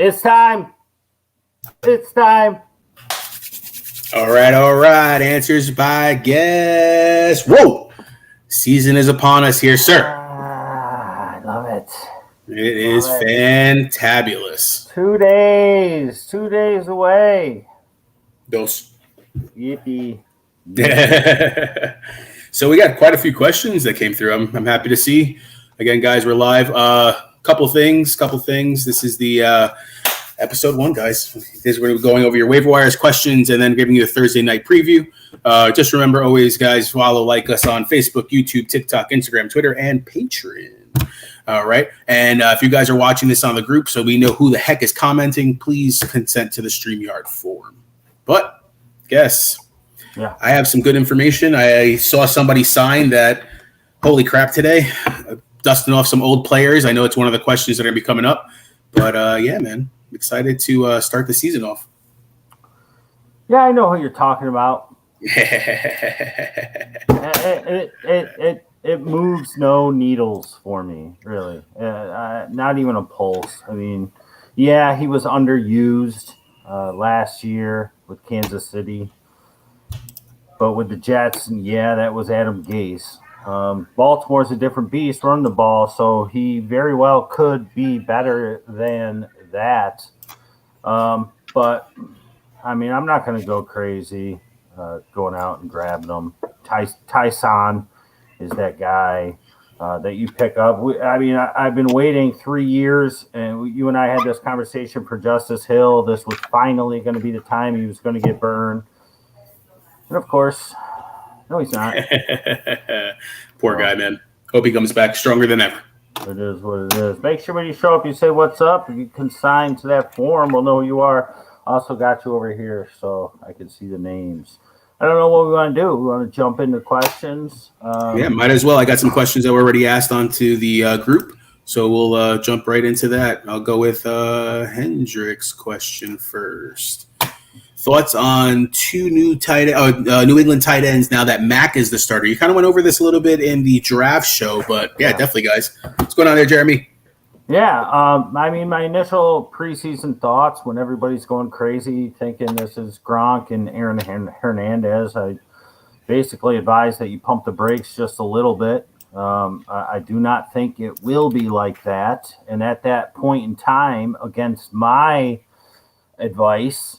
It's time. It's time. All right. Answers by guess. Whoa! Season is upon us here, sir. I love it. It is fantabulous. 2 days. 2 days away. Dos. Yippee. So we got quite a few questions that came through. I'm happy to see. Again, guys, we're live. Couple things. This is the episode 1, guys. This is where we're going over your waiver wires questions and then giving you a Thursday night preview. Just remember, always, guys, like us on Facebook, YouTube, TikTok, Instagram, Twitter, and Patreon. All right. And if you guys are watching this on the group so we know who the heck is commenting, please consent to the StreamYard form. But guess. Yeah. I have some good information. I saw somebody sign that, holy crap, today. Dusting off some old players. I know it's one of the questions that are going to be coming up. But, yeah, man. I'm excited to start the season off. Yeah, I know who you're talking about. It moves no needles for me, really. Not even a pulse. I mean, yeah, he was underused last year with Kansas City. But with the Jets, yeah, that was Adam Gase. Baltimore's a different beast running the ball, so he very well could be better than that. But, I mean, I'm not going to go crazy going out and grabbing them. Tyson is that guy that you pick up. I've been waiting 3 years, and you and I had this conversation for Justice Hill. This was finally going to be the time he was going to get burned. And, of course, no, he's not. Poor guy, man. Hope he comes back stronger than ever. It is what it is. Make sure when you show up, you say, what's up? If you consign to that form, we'll know who you are. Also got you over here so I can see the names. I don't know what we want to do. We want to jump into questions. Yeah, might as well. I got some questions that were already asked onto the group, so we'll jump right into that. I'll go with Hendrick's question first. Thoughts on two New England tight ends now that Mac is the starter? You kind of went over this a little bit in the draft show, but yeah, definitely, guys. What's going on there, Jeremy? Yeah, my initial preseason thoughts when everybody's going crazy thinking this is Gronk and Aaron Hernandez, I basically advise that you pump the brakes just a little bit. I do not think it will be like that. And at that point in time, against my advice,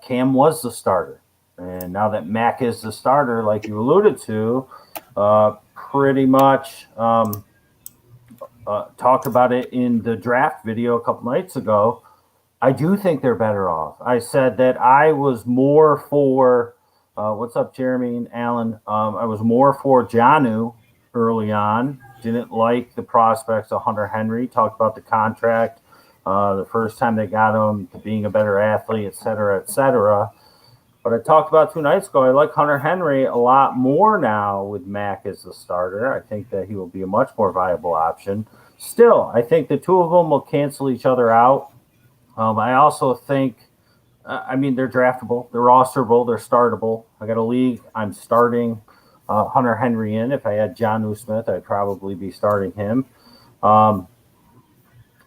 Cam was the starter. And now that Mac is the starter, like you alluded to, pretty much talked about it in the draft video a couple nights ago. I do think they're better off. I said that I was more for, what's up, Jeremy and Alan? I was more for Jonnu early on. Didn't like the prospects of Hunter Henry. Talked about the contract. The first time they got him, being a better athlete, et cetera, et cetera. But I talked about 2 nights ago, I like Hunter Henry a lot more now with Mac as the starter. I think that he will be a much more viable option. Still, I think the 2 of them will cancel each other out. I also think, they're draftable, they're rosterable, they're startable. I got a league, I'm starting Hunter Henry in. If I had Jonnu Smith, I'd probably be starting him.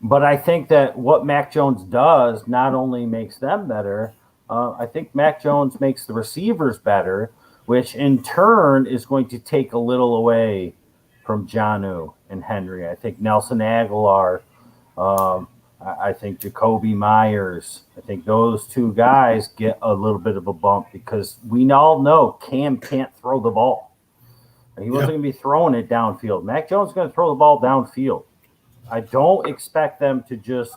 But I think that what Mac Jones does not only makes them better, I think Mac Jones makes the receivers better, which in turn is going to take a little away from Jonnu and Henry. I think Nelson Aguilar, I think Jacoby Myers, I think those 2 guys get a little bit of a bump because we all know Cam can't throw the ball. He wasn't going to be throwing it downfield. Mac Jones is going to throw the ball downfield. I don't expect them to just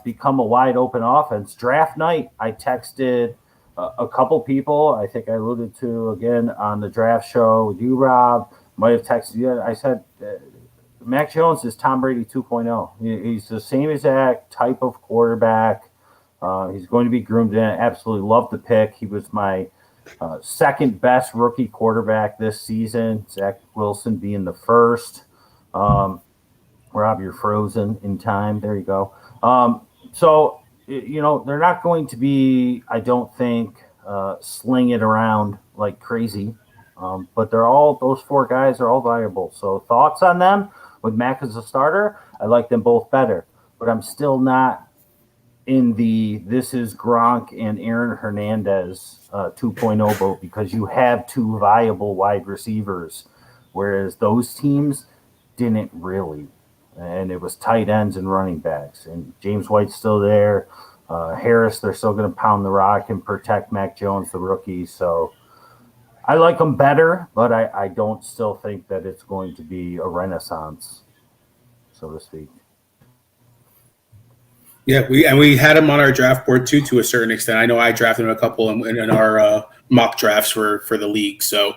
become a wide open offense. Draft night, I texted a couple people. I think I alluded to again on the draft show with you, Rob. Might have texted you. I said, Mac Jones is Tom Brady 2.0. He's the same exact type of quarterback. He's going to be groomed in. I absolutely love the pick. He was my second best rookie quarterback this season. Zach Wilson being the first. Rob, you're frozen in time. There you go. So, they're not going to be, I don't think, sling it around like crazy. But those 4 guys are all viable. So thoughts on them with Mac as a starter? I like them both better, but I'm still not in this is Gronk and Aaron Hernandez 2.0 boat because you have two viable wide receivers, whereas those teams didn't really. And it was tight ends and running backs. And James White's still there. Harris, they're still going to pound the rock and protect Mac Jones, the rookie. So I like them better, but I don't still think that it's going to be a renaissance, so to speak. Yeah, we had him on our draft board too, to a certain extent. I know I drafted him a couple in our mock drafts for the league. So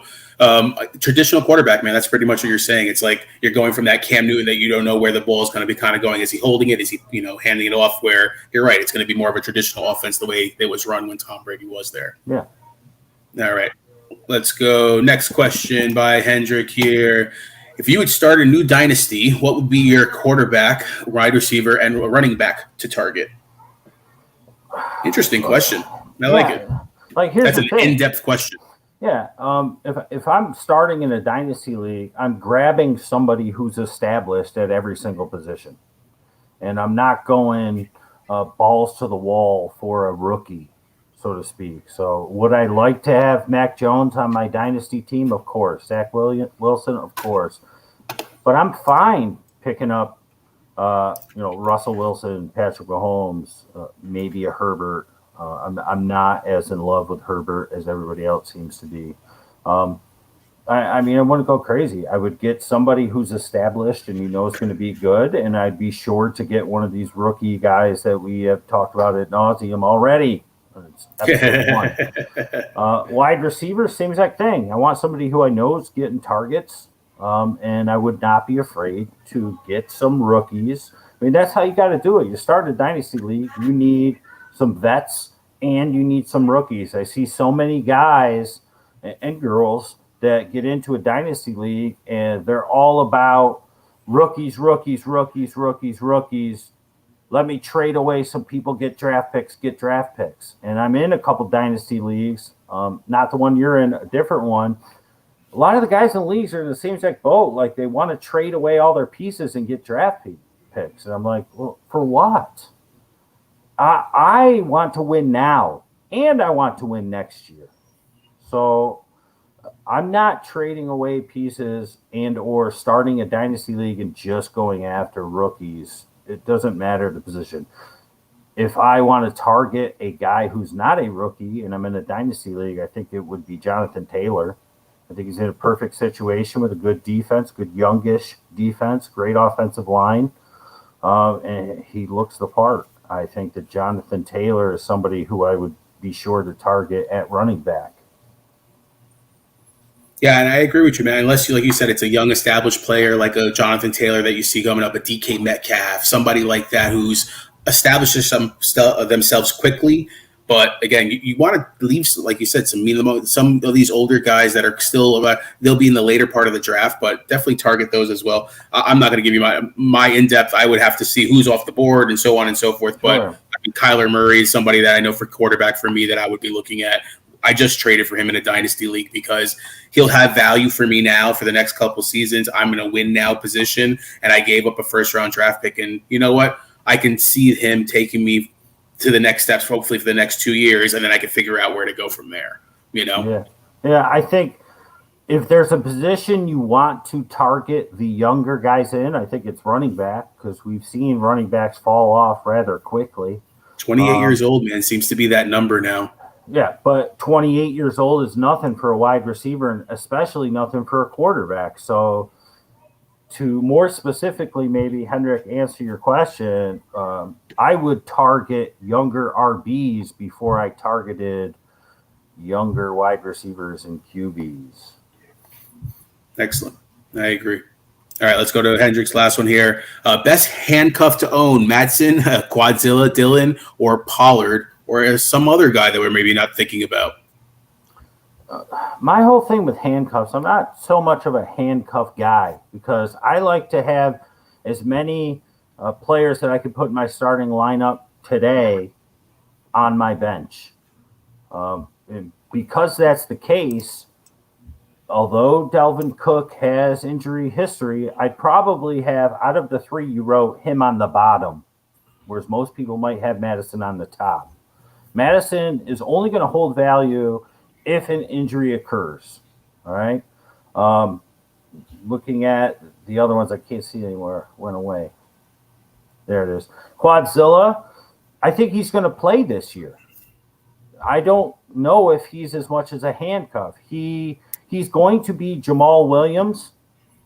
traditional quarterback, man, that's pretty much what you're saying. It's like you're going from that Cam Newton that you don't know where the ball is going to be kind of going. Is he holding it? Is he handing it off? Where you're right, it's going to be more of a traditional offense the way it was run when Tom Brady was there. Yeah. All right, let's go. Next question by Hendrick here. If you would start a new dynasty, what would be your quarterback, wide receiver, and running back to target? Interesting question. I like it. Like here's That's the an thing. in-depth question. Yeah. If I'm starting in a dynasty league, I'm grabbing somebody who's established at every single position, and I'm not going balls to the wall for a rookie, so to speak. So would I like to have Mac Jones on my dynasty team? Of course. Zach Wilson, of course. But I'm fine picking up, Russell Wilson, Patrick Mahomes, maybe a Herbert. I'm not as in love with Herbert as everybody else seems to be. I wouldn't go crazy. I would get somebody who's established and is going to be good, and I'd be sure to get one of these rookie guys that we have talked about ad nauseum already. It's episode 1. Wide receiver, same exact thing. I want somebody who I know is getting targets, and I would not be afraid to get some rookies. That's how you got to do it. You start a dynasty league, you need some vets and you need some rookies. I see so many guys and girls that get into a dynasty league and they're all about rookies. Let me trade away some people, get draft picks. And I'm in a couple dynasty leagues, not the one you're in, a different one. A lot of the guys in the leagues are in the same exact boat. Like they want to trade away all their pieces and get draft picks. And I'm like, well, for what? I want to win now, and I want to win next year. So I'm not trading away pieces and or starting a dynasty league and just going after rookies. It doesn't matter the position. If I want to target a guy who's not a rookie and I'm in a dynasty league, I think it would be Jonathan Taylor. I think he's in a perfect situation with a good defense, good youngish defense, great offensive line, and he looks the part. I think that Jonathan Taylor is somebody who I would be sure to target at running back. Yeah, and I agree with you, man. Unless, like you said, it's a young established player like a Jonathan Taylor that you see coming up, a DK Metcalf, somebody like that who's establishes themselves quickly. But again, you want to leave, like you said, some of these older guys that are still they'll be in the later part of the draft, but definitely target those as well. I'm not going to give you my in-depth. I would have to see who's off the board and so on and so forth. But Sure. Kyler Murray is somebody that I know for quarterback for me that I would be looking at. I just traded for him in a dynasty league because he'll have value for me now for the next couple seasons. I'm in a win now position, and I gave up a first-round draft pick. And you know what? I can see him taking me to the next steps, hopefully for the next 2 years, and then I can figure out where to go from there. Yeah. I think if there's a position you want to target the younger guys in, I think it's running back because we've seen running backs fall off rather quickly. 28 years old, man, seems to be that number now. Yeah, but 28 years old is nothing for a wide receiver, and especially nothing for a quarterback. So to more specifically, maybe, Hendrick, answer your question, I would target younger RBs before I targeted younger wide receivers and QBs. Excellent. I agree. All right, let's go to Hendrick's last one here. Best handcuff to own, Madsen, Quadzilla, Dillon, or Pollard, or some other guy that we're maybe not thinking about? My whole thing with handcuffs, I'm not so much of a handcuff guy because I like to have as many players that I could put in my starting lineup today on my bench. And because that's the case, although Dalvin Cook has injury history, I'd probably have, out of the three you wrote, him on the bottom. whereas most people might have Madison on the top. Madison is only going to hold value if an injury occurs. All right. Looking at the other ones, I can't see anymore. Went away. There it is. Quadzilla. I think he's going to play this year. I don't know if he's as much as a handcuff. He's going to be Jamal Williams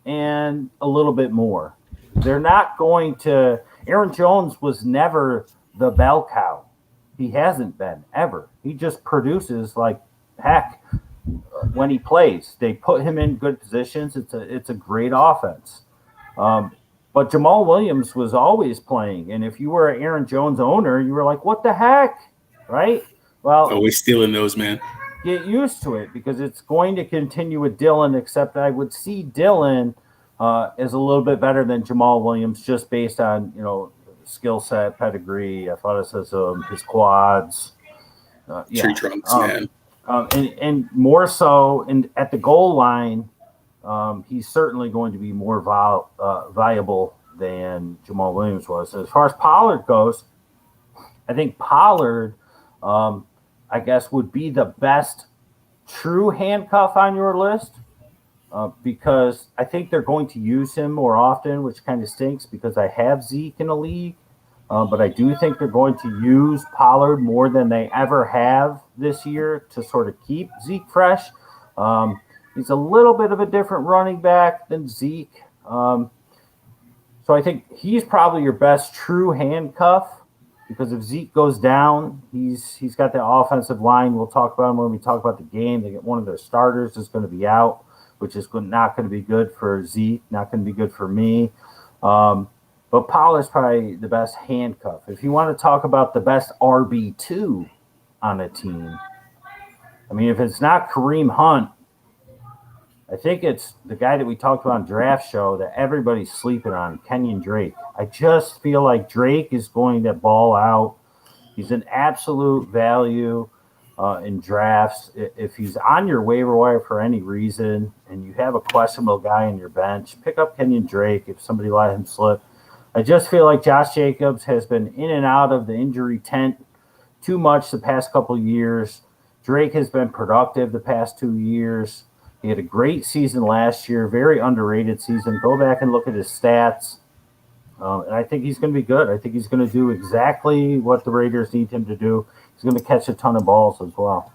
and a little bit more. They're not going to. Aaron Jones was never the bell cow. He hasn't been ever. He just produces like heck when he plays. They put him in good positions. It's a great offense. But Jamal Williams was always playing, and if you were an Aaron Jones owner, you were like, "What the heck?" Right? Well, always stealing those, man. Get used to it because it's going to continue with Dylan. Except I would see Dylan as a little bit better than Jamal Williams, just based on skill set, pedigree, athleticism, his quads. Tree trunks, man. And more so at the goal line, he's certainly going to be more viable than Jamal Williams was. As far as Pollard goes, I think Pollard, I guess, would be the best true handcuff on your list because I think they're going to use him more often, which kind of stinks because I have Zeke in a league. But I do think they're going to use Pollard more than they ever have this year to sort of keep Zeke fresh. He's a little bit of a different running back than Zeke. So I think he's probably your best true handcuff because if Zeke goes down, he's got the offensive line. We'll talk about him when we talk about the game. They get one of their starters is going to be out, which is not going to be good for Zeke, not going to be good for me. But Pollard's probably the best handcuff. If you want to talk about the best RB2 on a team, I mean, if it's not Kareem Hunt, I think it's the guy that we talked about on Draft Show that everybody's sleeping on, Kenyon Drake. I just feel like Drake is going to ball out. He's an absolute value in drafts. If he's on your waiver wire for any reason and you have a questionable guy on your bench, pick up Kenyon Drake if somebody let him slip. I just feel like Josh Jacobs has been in and out of the injury tent too much the past couple of years. Drake has been productive the past 2 years. He had a great season last year, very underrated season. Go back and look at his stats. And I think he's going to be good. I think he's going to do exactly what the Raiders need him to do. He's going to catch a ton of balls as well.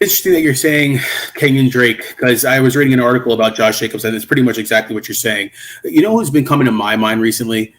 Interesting that you're saying Kenyon Drake, because I was reading an article about Josh Jacobs, and it's pretty much exactly what you're saying. You know who's been coming to my mind recently?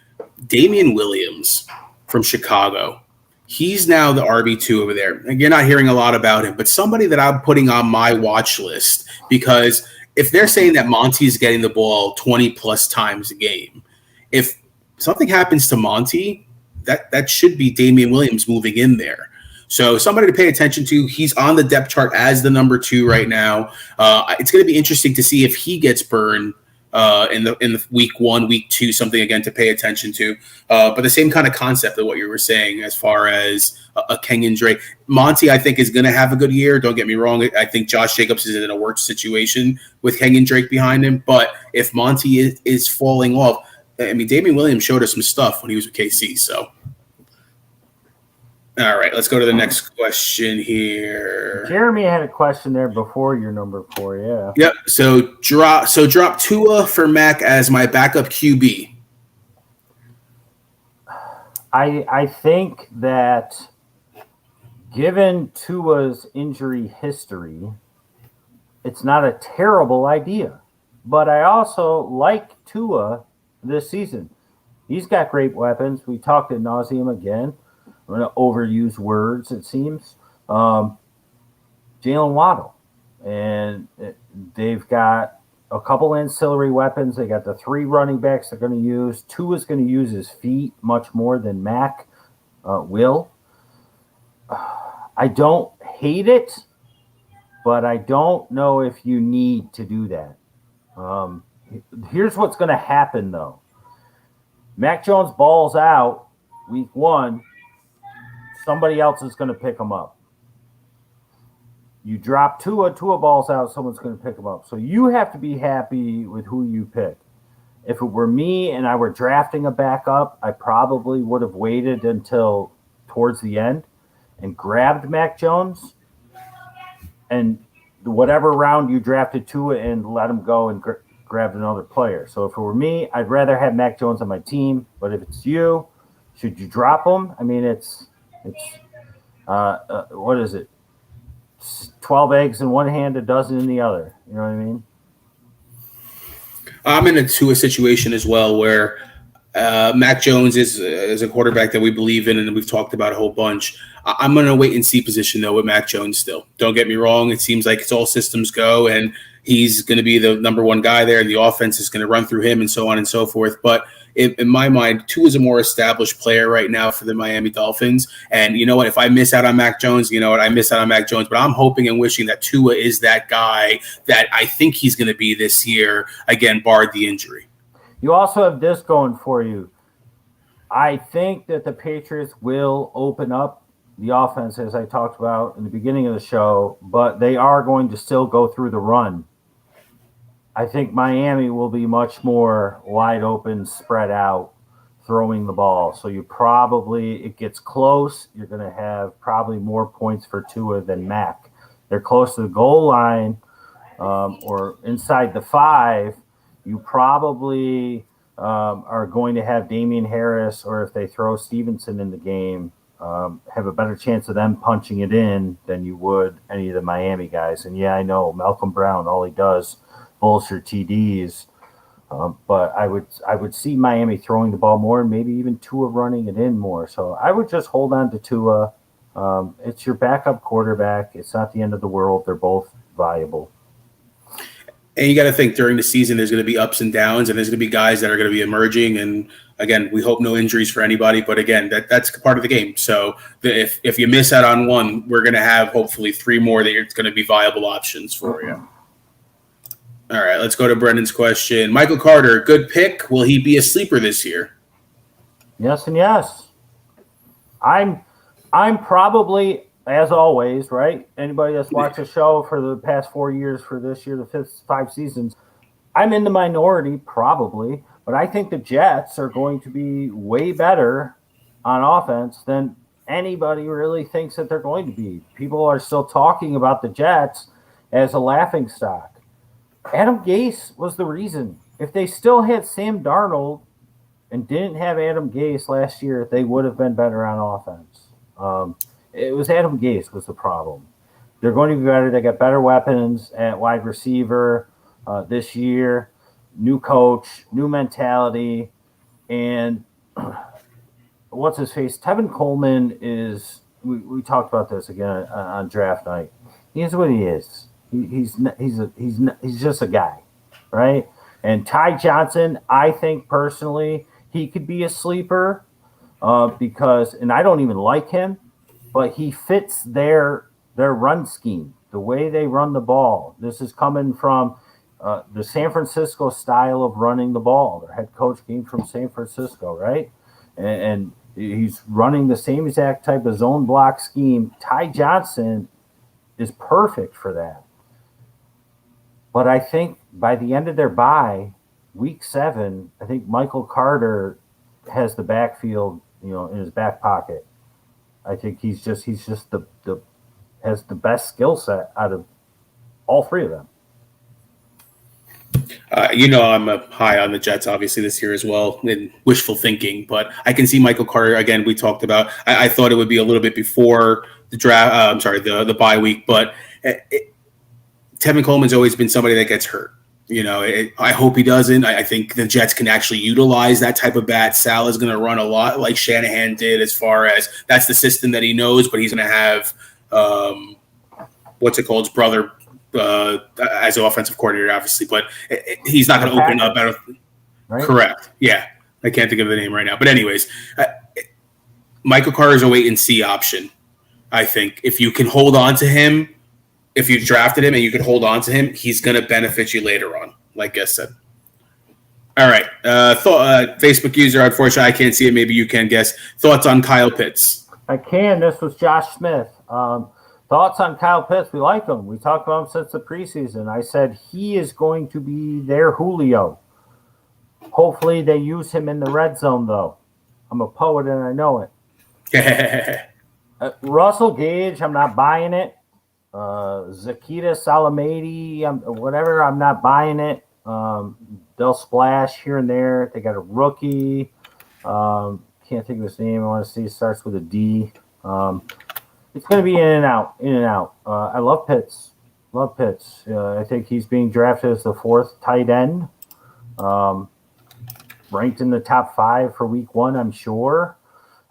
Damien Williams from Chicago. He's now the RB2 over there. And you're not hearing a lot about him, but somebody that I'm putting on my watch list, because if they're saying that Monty's getting the ball 20-plus times a game, if something happens to Monty, that should be Damien Williams moving in there. So somebody to pay attention to. He's on the depth chart as the number 2 right now. It's going to be interesting to see if he gets burned in the week 1, week 2, something again to pay attention to. But the same kind of concept of what you were saying as far as a Kenyon Drake. Monty, I think, is going to have a good year. Don't get me wrong. I think Josh Jacobs is in a worse situation with Kenyon Drake behind him. But if Monty is falling off, I mean, Damien Williams showed us some stuff when he was with KC, so. All right, let's go to the next question here. Jeremy had a question there before your number 4, yeah. Yep. So drop Tua for Mac as my backup QB. I think that given Tua's injury history, it's not a terrible idea. But I also like Tua this season. He's got great weapons. We talked ad nauseum again. I'm going to overuse words, it seems. Jalen Waddle. And they've got a couple ancillary weapons. They got the 3 running backs they're going to use. Tua's going to use his feet much more than Mac will. I don't hate it, but I don't know if you need to do that. Here's what's going to happen, though. Mac Jones balls out week 1. Somebody else is going to pick him up. You drop Tua balls out, someone's going to pick him up. So you have to be happy with who you pick. If it were me and I were drafting a backup, I probably would have waited until towards the end and grabbed Mac Jones, and whatever round you drafted Tua and let him go and grabbed another player. So if it were me, I'd rather have Mac Jones on my team. But if it's you, should you drop him? I mean, it's what is it? 12 eggs in one hand, a dozen in the other. You know what I mean? I'm in a situation as well where Mac Jones is a quarterback that we believe in and we've talked about a whole bunch. I'm going to wait and see position, though, with Mac Jones still. Don't get me wrong. It seems like it's all systems go, and he's going to be the number one guy there. The offense is going to run through him and so on and so forth. But in my mind, Tua is a more established player right now for the Miami Dolphins. And you know what? If I miss out on Mac Jones, you know what? I miss out on Mac Jones. But I'm hoping and wishing that Tua is that guy that I think he's going to be this year, again, barred the injury. You also have this going for you. I think that the Patriots will open up the offense, as I talked about in the beginning of the show, but they are going to still go through the run. I think Miami will be much more wide open, spread out, throwing the ball. So it gets close. You're going to have probably more points for Tua than Mac. They're close to the goal line or inside the 5. You probably are going to have Damien Harris, or if they throw Stevenson in the game, have a better chance of them punching it in than you would any of the Miami guys. And yeah, I know Malcolm Brown, all he does bullshit TDs, but I would see Miami throwing the ball more and maybe even Tua running it in more. So I would just hold on to Tua. It's your backup quarterback. It's not the end of the world. They're both viable. And you got to think during the season, there's going to be ups and downs, and there's going to be guys that are going to be emerging. And again, we hope no injuries for anybody, but again, that's part of the game. So if you miss out on one, we're going to have hopefully 3 more that it's going to be viable options for you. All right, let's go to Brendan's question. Michael Carter, good pick. Will he be a sleeper this year? Yes and yes. I'm probably, as always, right? Anybody that's watched the show for the past 4 years, for this year, the 5 seasons, I'm in the minority probably, but I think the Jets are going to be way better on offense than anybody really thinks that they're going to be. People are still talking about the Jets as a laughingstock. Adam Gase was the reason. If they still had Sam Darnold and didn't have Adam Gase last year, they would have been better on offense. It was Adam Gase was the problem. They're going to be better. They got better weapons at wide receiver this year. New coach, new mentality, and what's his face? Tevin Coleman is. We talked about this again on draft night. He is what he is. He's just a guy, right? And Ty Johnson, I think personally, he could be a sleeper because, and I don't even like him, but he fits their run scheme, the way they run the ball. This is coming from the San Francisco style of running the ball. Their head coach came from San Francisco, right? And he's running the same exact type of zone block scheme. Ty Johnson is perfect for that. But I think by the end of their bye, week 7, I think Michael Carter has the backfield, in his back pocket. I think he's just the has the best skill set out of all 3 of them. I'm high on the Jets, obviously, this year as well, in wishful thinking. But I can see Michael Carter, again, we talked about. I thought it would be a little bit before the draft. The bye week. But Tevin Coleman's always been somebody that gets hurt. I hope he doesn't. I think the Jets can actually utilize that type of bat. Sal is going to run a lot like Shanahan did, as far as that's the system that he knows, but he's going to have, his brother as an offensive coordinator, obviously. But he's not going to open up better. Right? Correct. Yeah. I can't think of the name right now. But anyways, Michael Carter is a wait-and-see option, I think. If you can hold on to him, if you drafted him and you could hold on to him, he's going to benefit you later on, like Guess said. All right. Facebook user, unfortunately, I can't see it. Maybe you can guess. Thoughts on Kyle Pitts? I can. This was Josh Smith. Thoughts on Kyle Pitts? We like him. We talked about him since the preseason. I said he is going to be their Julio. Hopefully they use him in the red zone, though. I'm a poet and I know it. Russell Gage, I'm not buying it. Zakita Salamadi, whatever, I'm not buying it. They'll splash here and there. They got a rookie. Can't think of his name. I want to see. It starts with a D. It's going to be in and out, in and out. I love Pitts. Love Pitts. I think he's being drafted as the 4th tight end. Ranked in the top 5 for week 1, I'm sure.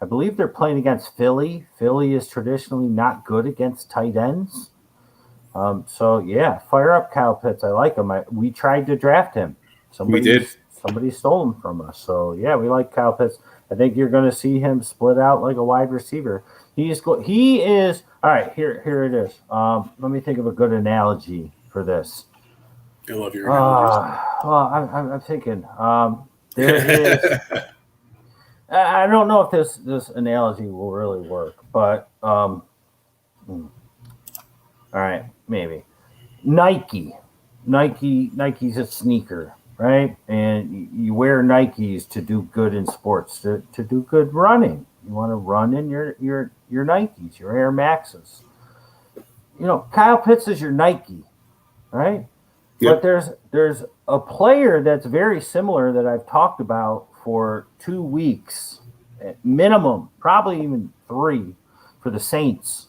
I believe they're playing against Philly. Philly is traditionally not good against tight ends. So, yeah, fire up Kyle Pitts. I like him. We tried to draft him. We did. Somebody stole him from us. So, yeah, we like Kyle Pitts. I think you're going to see him split out like a wide receiver. He is all right, here it is. Let me think of a good analogy for this. I love your analogies. Well, I'm thinking there is I don't know if this analogy will really work, but all right, maybe. Nike's a sneaker, right? And you wear Nikes to do good in sports, to do good running. You want to run in your Nikes, your Air Maxes. Kyle Pitts is your Nike, right? Yep. But there's a player that's very similar that I've talked about for 2 weeks, minimum, probably even 3 for the Saints.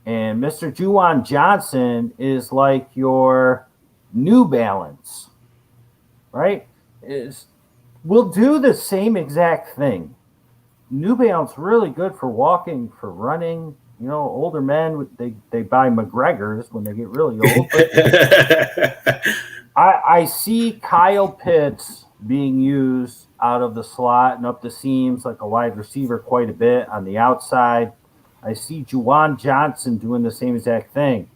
And Mr. Juwan Johnson is like your New Balance, right? We'll do the same exact thing. New Balance really good for walking, for running. Older men, they buy McGregor's when they get really old. But I see Kyle Pitts being used out of the slot and up the seams like a wide receiver quite a bit on the outside. I see Juwan Johnson doing the same exact thing.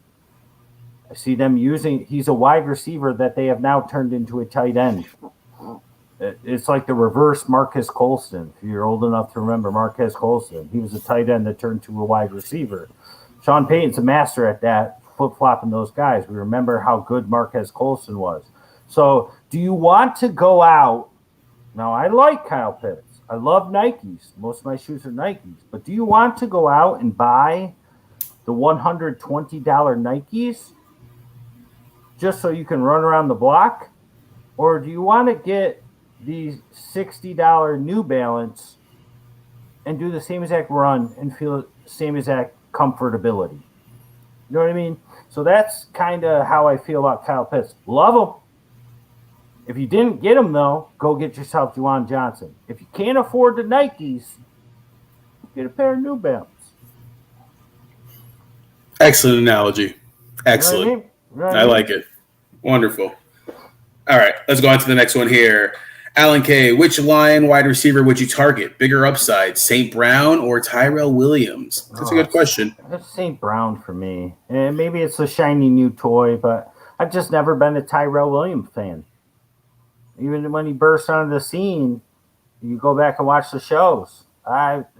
I see them he's a wide receiver that they have now turned into a tight end. It's like the reverse Marquez Colston. If you're old enough to remember Marquez Colston, he was a tight end that turned to a wide receiver. Sean Payton's a master at that, flip-flopping those guys. We remember how good Marquez Colston was. So do you want to go out? Now, I like Kyle Pitts. I love Nikes. Most of my shoes are Nikes. But do you want to go out and buy the $120 Nikes just so you can run around the block? Or do you want to get the $60 New Balance and do the same exact run and feel the same exact comfortability? You know what I mean? So that's kind of how I feel about Kyle Pitts. Love him. If you didn't get him, though, go get yourself Juwan Johnson. If you can't afford the Nikes, get a pair of New Balance. Excellent analogy. Excellent. You know what I mean? I like it. Wonderful. All right, let's go on to the next one here. Alan K., which Lion wide receiver would you target? Bigger upside, St. Brown or Tyrell Williams? That's a good question. It's St. Brown for me. And maybe it's a shiny new toy, but I've just never been a Tyrell Williams fan. Even when he burst onto the scene, you go back and watch the shows.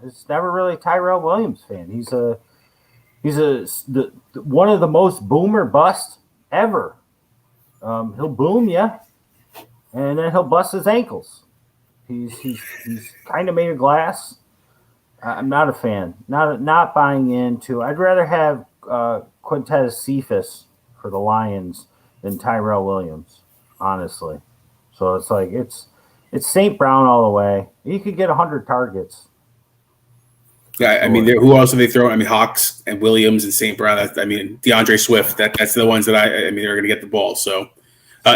It's never really a Tyrell Williams fan. He's one of the most boomer busts ever. He'll boom you, and then he'll bust his ankles. He's kind of made of glass. I'm not a fan. Not buying into. I'd rather have Quintez Cephas for the Lions than Tyrell Williams, honestly. So it's like it's St. Brown all the way. He could get 100 targets. Yeah, I mean, who else have they thrown? I mean, Hawks and Williams and St. Brown. DeAndre Swift. That's the ones that they're going to get the ball. So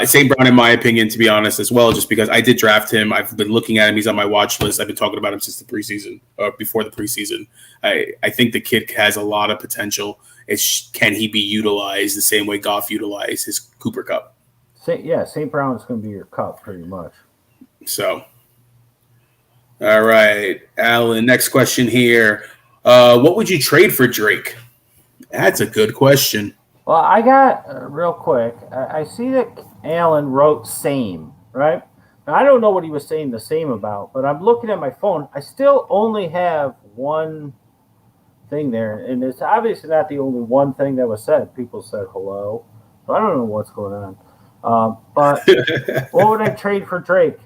St. Brown, in my opinion, to be honest, as well, just because I did draft him. I've been looking at him. He's on my watch list. I've been talking about him since the preseason, or before the preseason. I think the kid has a lot of potential. Can he be utilized the same way Goff utilized his Cooper Cup? St. Brown is going to be your cup pretty much. So. All right, Alan, next question here. What would you trade for Drake? That's a good question. Well, I got, real quick, I see that Alan wrote same, right? Now, I don't know what he was saying the same about, but I'm looking at my phone. I still only have one thing there, and it's obviously not the only one thing that was said. People said hello. So I don't know what's going on. But what would I trade for Drake?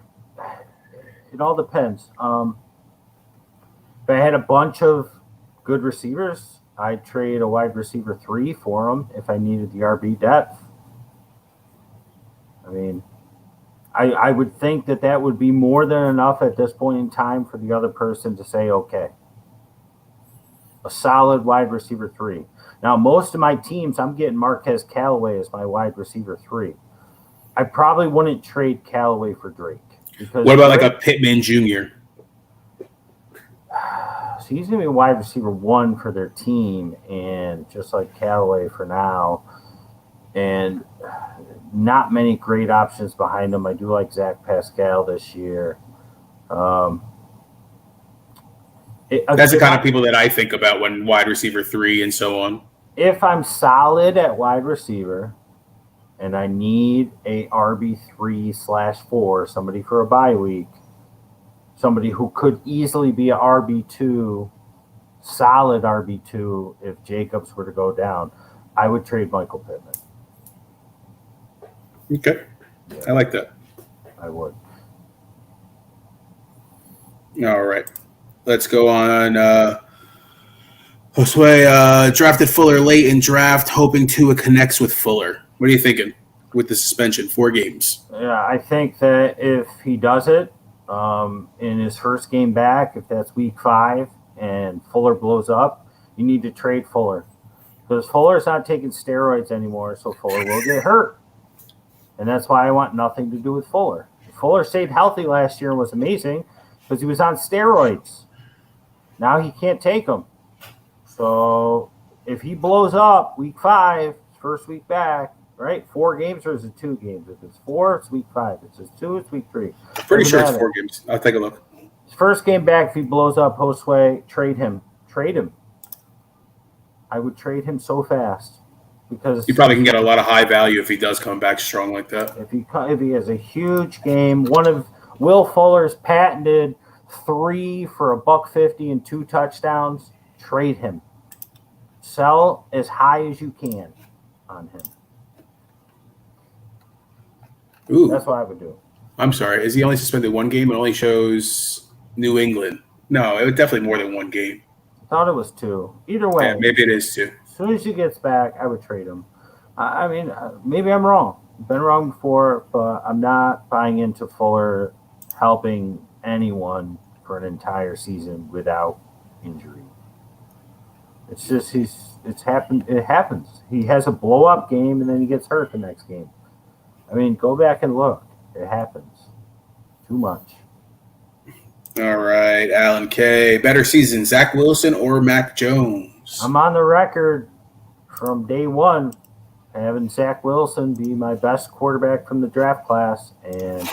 it all depends. If I had a bunch of good receivers, I'd trade a wide receiver 3 for them if I needed the RB depth. I mean, I would think that would be more than enough at this point in time for the other person to say, okay, a solid wide receiver 3. Now, most of my teams, I'm getting Marquez Callaway as my wide receiver 3. I probably wouldn't trade Callaway for Drake. Because what about like a Pittman Jr.? So he's going to be a wide receiver 1 for their team, and just like Callaway for now. And not many great options behind him. I do like Zach Pascal this year. That's the kind of people that I think about when wide receiver 3 and so on. If I'm solid at wide receiver and I need a RB3/4, somebody for a bye week, somebody who could easily be a RB2, solid RB2 if Jacobs were to go down, I would trade Michael Pittman. Okay. Yeah. I like that. I would. All right. Let's go on. Josue drafted Fuller late in draft, hoping Tua connects with Fuller. What are you thinking with the suspension? 4 games. Yeah, I think that if he does it in his first game back, if that's week 5 and Fuller blows up, you need to trade Fuller. Because Fuller's not taking steroids anymore, so Fuller will get hurt. And that's why I want nothing to do with Fuller. Fuller stayed healthy last year and was amazing because he was on steroids. Now he can't take them. So if he blows up week 5, first week back, right? 4 games or is it 2 games? If it's 4, it's week 5. If it's 2, it's week 3. Pretty sure it's 4 games. I'll take a look. His first game back, if he blows up, Josue, trade him. Trade him. I would trade him so fast. Because you probably can get a lot of high value if he does come back strong like that. If he has a huge game, one of Will Fuller's patented 3 for $150 and 2 touchdowns, trade him. Sell as high as you can on him. Ooh. That's what I would do. I'm sorry. Is he only suspended 1 game? It only shows New England. No, it was definitely more than 1 game. I thought it was 2. Either way. Yeah, maybe it is 2. As soon as he gets back, I would trade him. I mean, maybe I'm wrong. I've been wrong before, but I'm not buying into Fuller helping anyone for an entire season without injury. It's just it happens. He has a blow-up game, and then he gets hurt the next game. I mean, go back and look. It happens. Too much. All right, Alan K. Better season, Zach Wilson or Mac Jones? I'm on the record from day 1 having Zach Wilson be my best quarterback from the draft class, and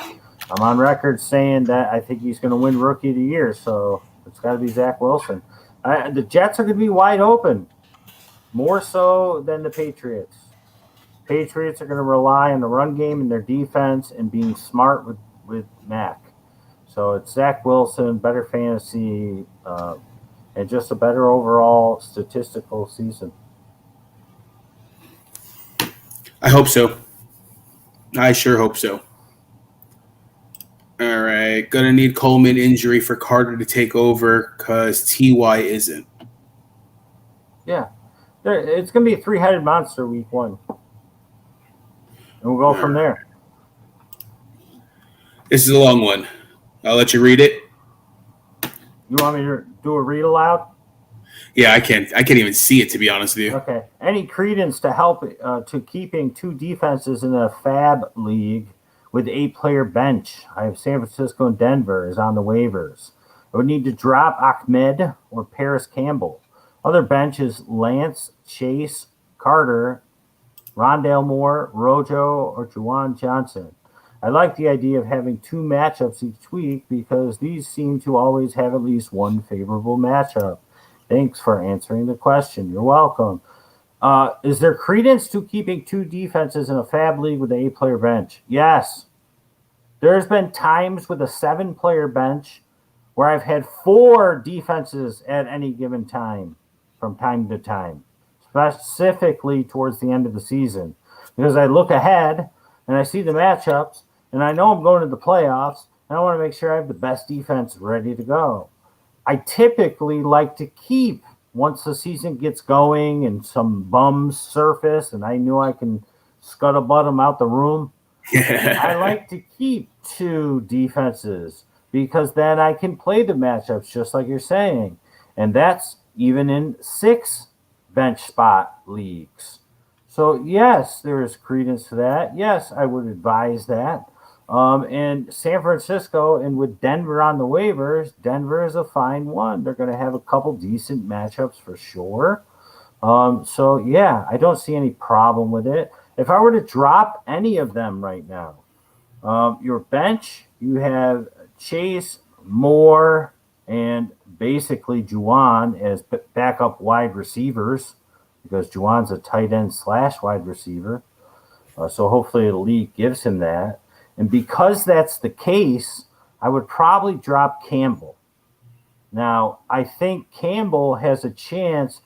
I'm on record saying that I think he's going to win Rookie of the Year, so it's got to be Zach Wilson. The Jets are going to be wide open, more so than the Patriots. Patriots are going to rely on the run game and their defense and being smart with Mac. So it's Zach Wilson, better fantasy, and just a better overall statistical season. I hope so. I sure hope so. All right. Going to need Coleman injury for Carter to take over because T.Y. isn't. Yeah. It's going to be a 3-headed monster week 1. And we'll go from there. This is a long one. I'll let you read it. You want me to do a read aloud? Yeah, I can't even see it, to be honest with you. Okay. Any credence to help to keeping 2 defenses in a fab league with 8-player bench? I have San Francisco and Denver is on the waivers. I would need to drop Ahmed or Paris Campbell. Other benches: Lance, Chase, Carter, Rondale Moore, Rojo, or Juwan Johnson. I like the idea of having 2 matchups each week because these seem to always have at least one favorable matchup. Thanks for answering the question. You're welcome. Is there credence to keeping 2 defenses in a fab league with an 8-player bench? Yes. There's been times with a 7-player bench where I've had 4 defenses at any given time from time to time, specifically towards the end of the season. Because I look ahead and I see the matchups and I know I'm going to the playoffs and I want to make sure I have the best defense ready to go. I typically like to keep once the season gets going and some bums surface and I knew I can scuttlebutt them out the room. I like to keep 2 defenses because then I can play the matchups just like you're saying. And that's even in 6 bench spot leagues. So, yes, there is credence to that. Yes, I would advise that. And San Francisco, and with Denver on the waivers, Denver is a fine one. They're going to have a couple decent matchups for sure. So, yeah, I don't see any problem with it. If I were to drop any of them right now, your bench, you have Chase, Moore, and basically Juwan as backup wide receivers because Juwan's a tight end / wide receiver. So hopefully the league gives him that. And because that's the case, I would probably drop Campbell. Now, I think Campbell has a chance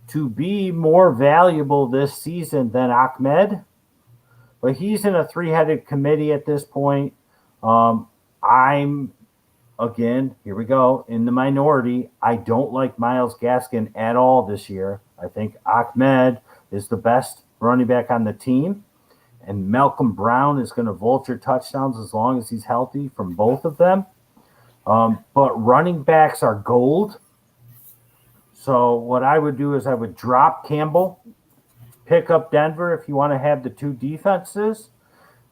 to be more valuable this season than Ahmed, but he's in a 3-headed committee at this point. I'm, again, here we go, in the minority. I don't like Myles Gaskin at all this year. I think Ahmed is the best running back on the team, and Malcolm Brown is going to vulture touchdowns as long as he's healthy from both of them. But running backs are gold. So what I would do is I would drop Campbell, pick up Denver if you want to have the 2 defenses.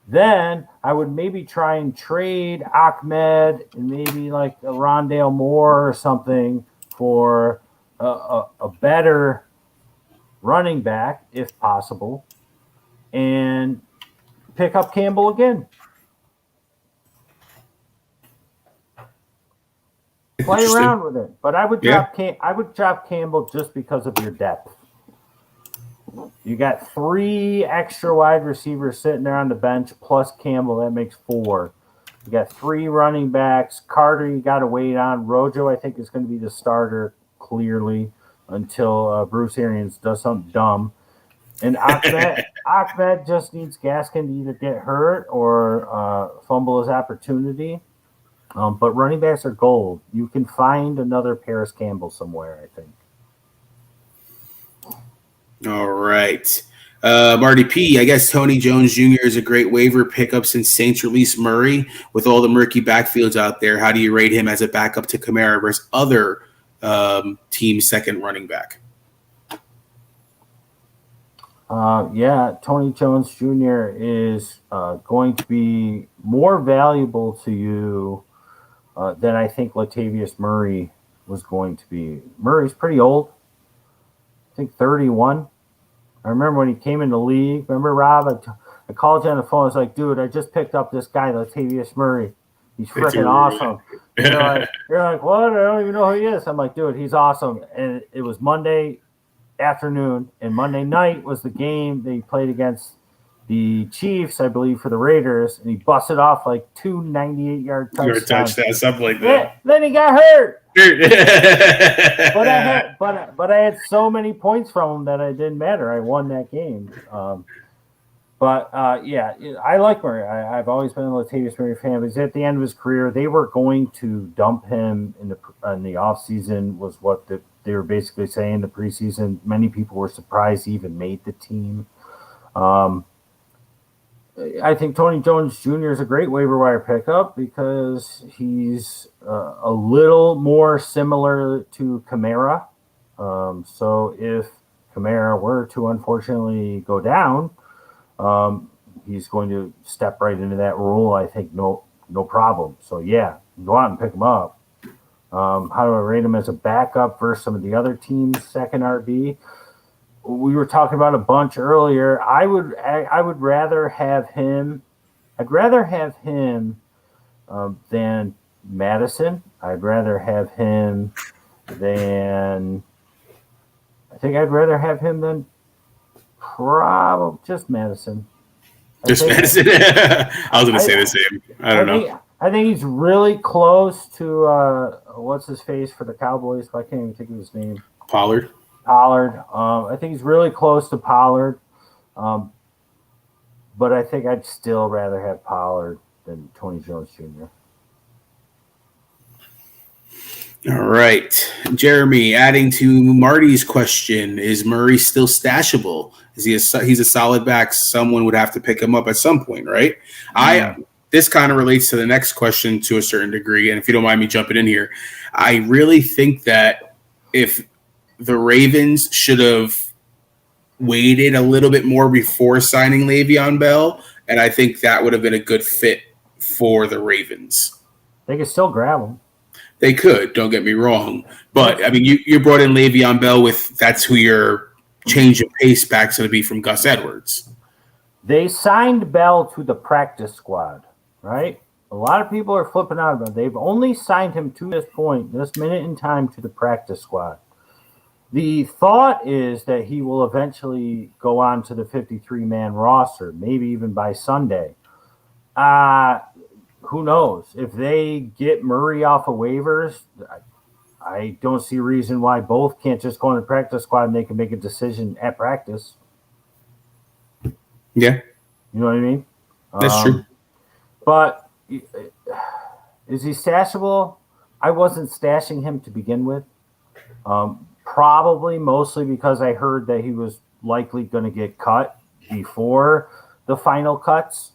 Then I would maybe try and trade Ahmed and maybe like a Rondale Moore or something for a better running back if possible, and pick up Campbell again. Play around with it, but I would drop Campbell just because of your depth. You got 3 extra wide receivers sitting there on the bench plus Campbell. That makes 4. You got 3 running backs. Carter, you got to wait on. Rojo, I think, is going to be the starter clearly until Bruce Arians does something dumb. And Ahmed just needs Gaskin to either get hurt or fumble his opportunity. But running backs are gold. You can find another Paris Campbell somewhere, I think. All right. Marty P, I guess Tony Jones Jr. is a great waiver pickup since Saints released Murray. With all the murky backfields out there, how do you rate him as a backup to Kamara versus other team's second running back? Tony Jones Jr. is going to be more valuable to you than I think Latavius Murray was going to be. Murray's pretty old. I think 31. I remember when he came in the league. Remember, Rob? I called you on the phone. I was like, dude, I just picked up this guy, Latavius Murray. He's freaking awesome. You're like, what? I don't even know who he is. I'm like, dude, he's awesome. And it was Monday afternoon, and Monday night was the game they played against the Chiefs, I believe, for the Raiders, and he busted off like 2 98-yard touchdowns. Something like that. Then he got hurt. but I had so many points from him that it didn't matter. I won that game. I like Murray. I've always been a Latavius Murray fan. But at the end of his career, they were going to dump him in the offseason, was what they were basically saying. The preseason, many people were surprised he even made the team. I think Tony Jones Jr. is a great waiver wire pickup because he's a little more similar to Kamara. So if Kamara were to unfortunately go down, he's going to step right into that role. I think no problem. So yeah, go out and pick him up. How do I rate him as a backup versus some of the other teams' second RB? We were talking about a bunch earlier. I would rather have him. I'd rather have him than Madison. I'd rather have him than. I think I'd rather have him than probably just Madison. Madison. I was going to say the same. I don't know. I think he's really close to what's his face for the Cowboys. I can't even think of his name. Pollard. I think he's really close to Pollard. But I think I'd still rather have Pollard than Tony Jones Jr. All right. Jeremy, adding to Marty's question, is Murray still stashable? He's a solid back. Someone would have to pick him up at some point, right? This kind of relates to the next question to a certain degree, and if you don't mind me jumping in here, I really think that if the Ravens should have waited a little bit more before signing Le'Veon Bell, and I think that would have been a good fit for the Ravens. They could still grab him. They could, don't get me wrong. But, I mean, you brought in Le'Veon Bell that's who your change of pace back's going to be from Gus Edwards. They signed Bell to the practice squad, right? A lot of people are flipping out about it. They've only signed him to this point, this minute in time, to the practice squad. The thought is that he will eventually go on to the 53-man roster, maybe even by Sunday. Who knows? If they get Murray off of waivers, I don't see a reason why both can't just go on the practice squad and they can make a decision at practice. Yeah. You know what I mean? That's true. But is he stashable? I wasn't stashing him to begin with. Probably mostly because I heard that he was likely going to get cut before the final cuts,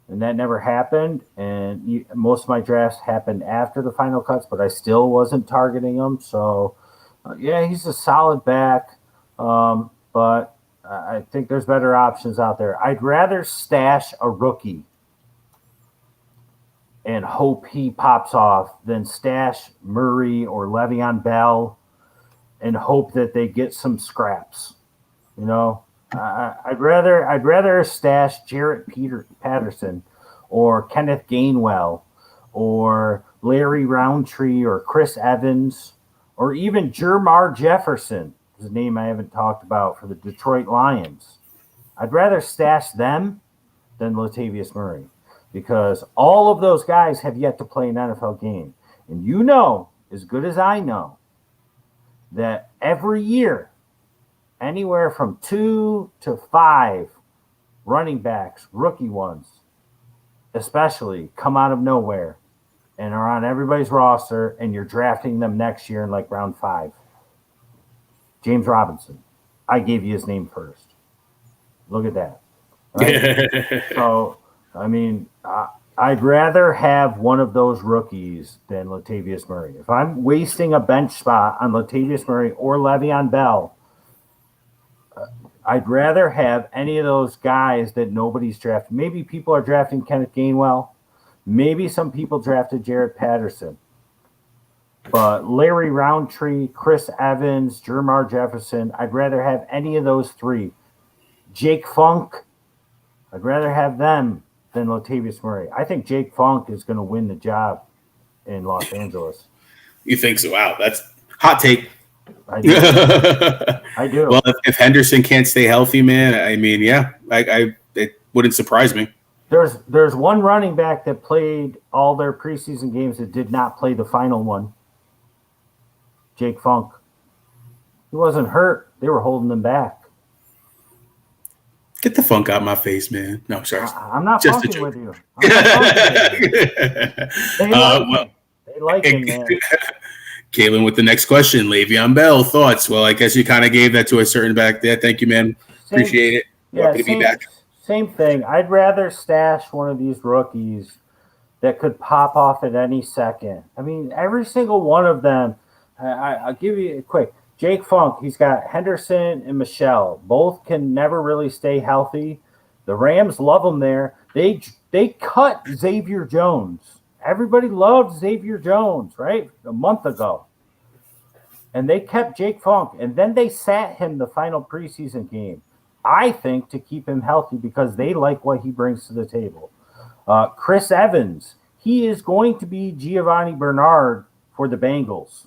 and that never happened. And most of my drafts happened after the final cuts, but I still wasn't targeting him. So, yeah, he's a solid back, but I think there's better options out there. I'd rather stash a rookie and hope he pops off than stash Murray or Le'Veon Bell and hope that they get some scraps. You know, I'd rather stash Jarrett Patterson or Kenneth Gainwell or Larry Roundtree or Chris Evans or even Jermar Jefferson, is a name I haven't talked about, for the Detroit Lions. I'd rather stash them than Latavius Murray, because all of those guys have yet to play an NFL game. And you know, as good as I know, that every year, anywhere from 2 to 5 running backs, rookie ones especially, come out of nowhere and are on everybody's roster, and you're drafting them next year in like round 5. James Robinson. I gave you his name first. Look at that. Right? So, I mean, I'd rather have one of those rookies than Latavius Murray. If I'm wasting a bench spot on Latavius Murray or Le'Veon Bell, I'd rather have any of those guys that nobody's drafted. Maybe people are drafting Kenneth Gainwell. Maybe some people drafted Jarrett Patterson. But Larry Roundtree, Chris Evans, Jermar Jefferson, I'd rather have any of those 3. Jake Funk, I'd rather have them than Latavius Murray. I think Jake Funk is going to win the job in Los Angeles. You think so? Wow, that's hot take. I do. I do. Well, if Henderson can't stay healthy, man, I mean, yeah, it wouldn't surprise me. There's one running back that played all their preseason games that did not play the final one. Jake Funk. He wasn't hurt. They were holding him back. Get the funk out of my face, man. No, sorry. I'm not funking with you. They like him, man. Kaylin with the next question. Le'Veon Bell, thoughts? Well, I guess you kind of gave that to a certain back there. Thank you, man. Appreciate it. Happy to be back. Same thing. I'd rather stash one of these rookies that could pop off at any second. I mean, every single one of them. I'll give you a quick. Jake Funk, he's got Henderson and Michelle. Both can never really stay healthy. The Rams love him there. They cut Xavier Jones. Everybody loved Xavier Jones, right? A month ago. And they kept Jake Funk. And then they sat him the final preseason game, I think, to keep him healthy because they like what he brings to the table. Chris Evans, he is going to be Giovanni Bernard for the Bengals.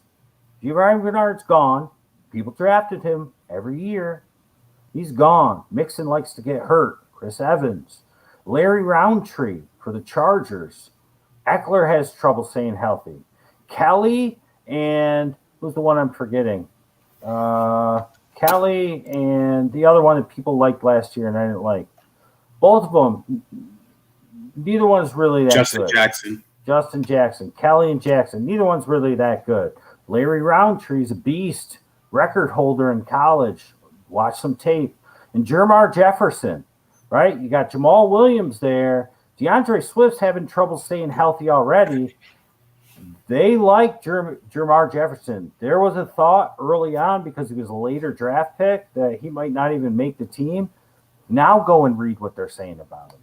Giovanni Bernard's gone. People drafted him every year. He's gone. Mixon likes to get hurt. Chris Evans. Larry Roundtree for the Chargers. Eckler has trouble staying healthy. Kelly and who's the one I'm forgetting? Kelly and the other one that people liked last year and I didn't like. Both of them, neither one's really that good. Justin Jackson. Kelly and Jackson. Neither one's really that good. Larry Roundtree's a beast, record holder in college. Watch some tape. And Jermar Jefferson, right? You got Jamal Williams there. DeAndre Swift's having trouble staying healthy already. They like Jermar Jefferson. There was a thought early on because he was a later draft pick that he might not even make the team. Now go and read what they're saying about him.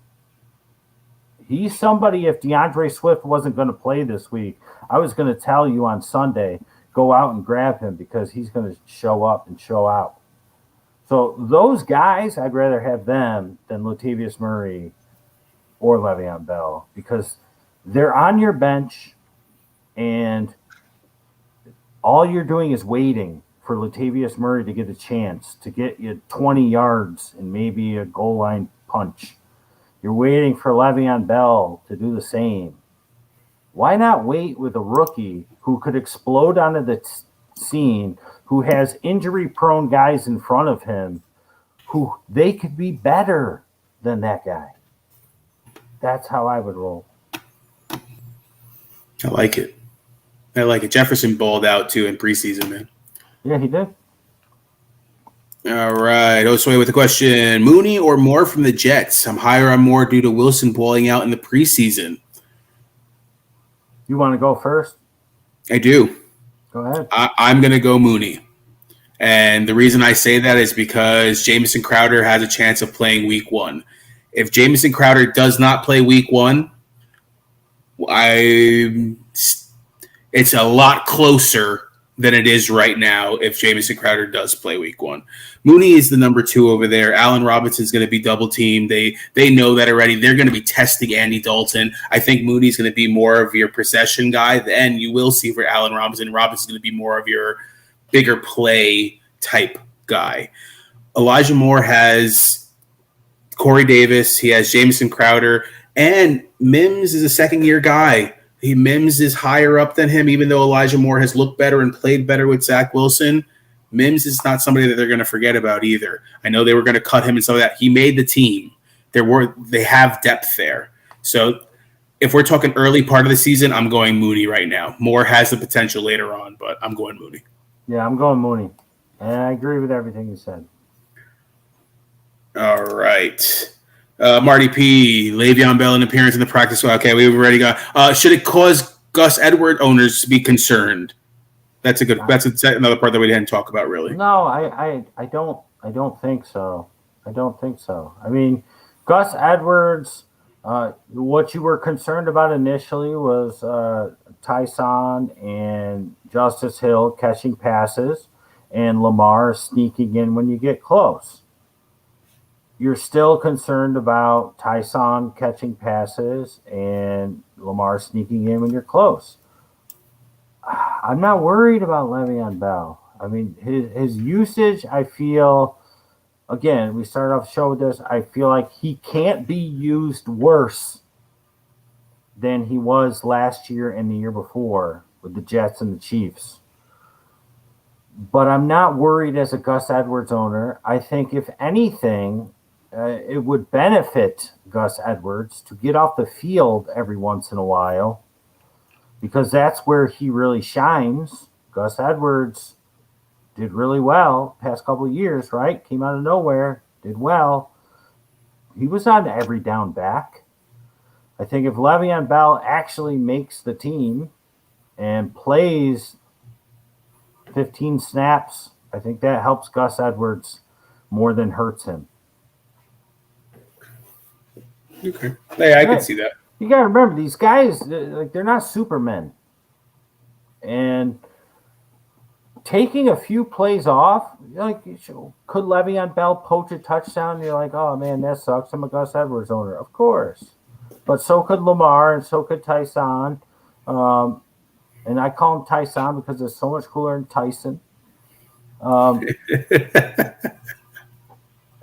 He's somebody, if DeAndre Swift wasn't going to play this week, I was going to tell you on Sunday, go out and grab him because he's going to show up and show out. So those guys, I'd rather have them than Latavius Murray or Le'Veon Bell because they're on your bench and all you're doing is waiting for Latavius Murray to get a chance to get you 20 yards and maybe a goal line punch. You're waiting for Le'Veon Bell to do the same. Why not wait with a rookie who could explode onto the scene, who has injury-prone guys in front of him, who they could be better than that guy? That's how I would roll. I like it. Jefferson balled out, too, in preseason, man. Yeah, he did. All right. Osway with the question. Mooney or Moore from the Jets? I'm higher on Moore due to Wilson balling out in the preseason. You want to go first? I do. Go ahead. I'm going to go Mooney. And the reason I say that is because Jamison Crowder has a chance of playing week 1. If Jamison Crowder does not play week 1, it's a lot closer than it is right now if Jamison Crowder does play week 1. Mooney is the number 2 over there. Allen Robinson's going to be double teamed. They know that already. They're going to be testing Andy Dalton. I think Mooney's going to be more of your possession guy than you will see for Allen Robinson. Robinson's going to be more of your bigger play type guy. Elijah Moore has Corey Davis. He has Jamison Crowder. And Mims is a second-year guy. Mims is higher up than him, even though Elijah Moore has looked better and played better with Zach Wilson. Mims is not somebody that they're going to forget about either. I know they were going to cut him and some of that. He made the team. They have depth there. So if we're talking early part of the season, I'm going Mooney right now. Moore has the potential later on, but I'm going Mooney. Yeah, I'm going Mooney. And I agree with everything you said. All right. Marty P. Le'Veon Bell an appearance in the practice squad. Okay, we've already got. Should it cause Gus Edwards owners to be concerned? That's another part that we didn't talk about really. No, I don't think so. I don't think so. I mean, Gus Edwards. What you were concerned about initially was Tyson and Justice Hill catching passes, and Lamar sneaking in when you get close. You're still concerned about Tyson catching passes and Lamar sneaking in when you're close. I'm not worried about Le'Veon Bell. I mean, his usage, I feel, again, we started off the show with this, I feel like he can't be used worse than he was last year and the year before with the Jets and the Chiefs. But I'm not worried as a Gus Edwards owner. I think, if anything, it would benefit Gus Edwards to get off the field every once in a while because that's where he really shines. Gus Edwards did really well past couple of years, right? Came out of nowhere, did well. He was on every down back. I think if Le'Veon Bell actually makes the team and plays 15 snaps, I think that helps Gus Edwards more than hurts him. Okay. Yeah, I can see that. You got to remember, these guys, they're not supermen. And taking a few plays off, could Le'Veon Bell poach a touchdown? You're like, oh, man, that sucks. I'm a Gus Edwards owner. Of course. But so could Lamar and so could Tyson. And I call him Tyson because it's so much cooler than Tyson. And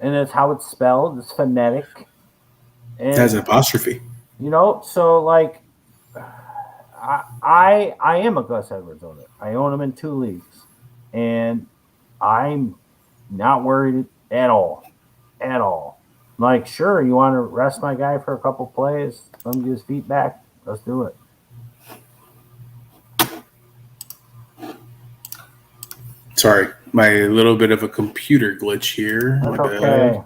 it's how it's spelled. It's phonetic. And, it has an apostrophe. So like I am a Gus Edwards owner. I own him in 2 leagues. And I'm not worried at all. At all. Like, sure, you want to rest my guy for a couple plays, let him get his feet back. Let's do it. Sorry, my little bit of a computer glitch here. That's okay.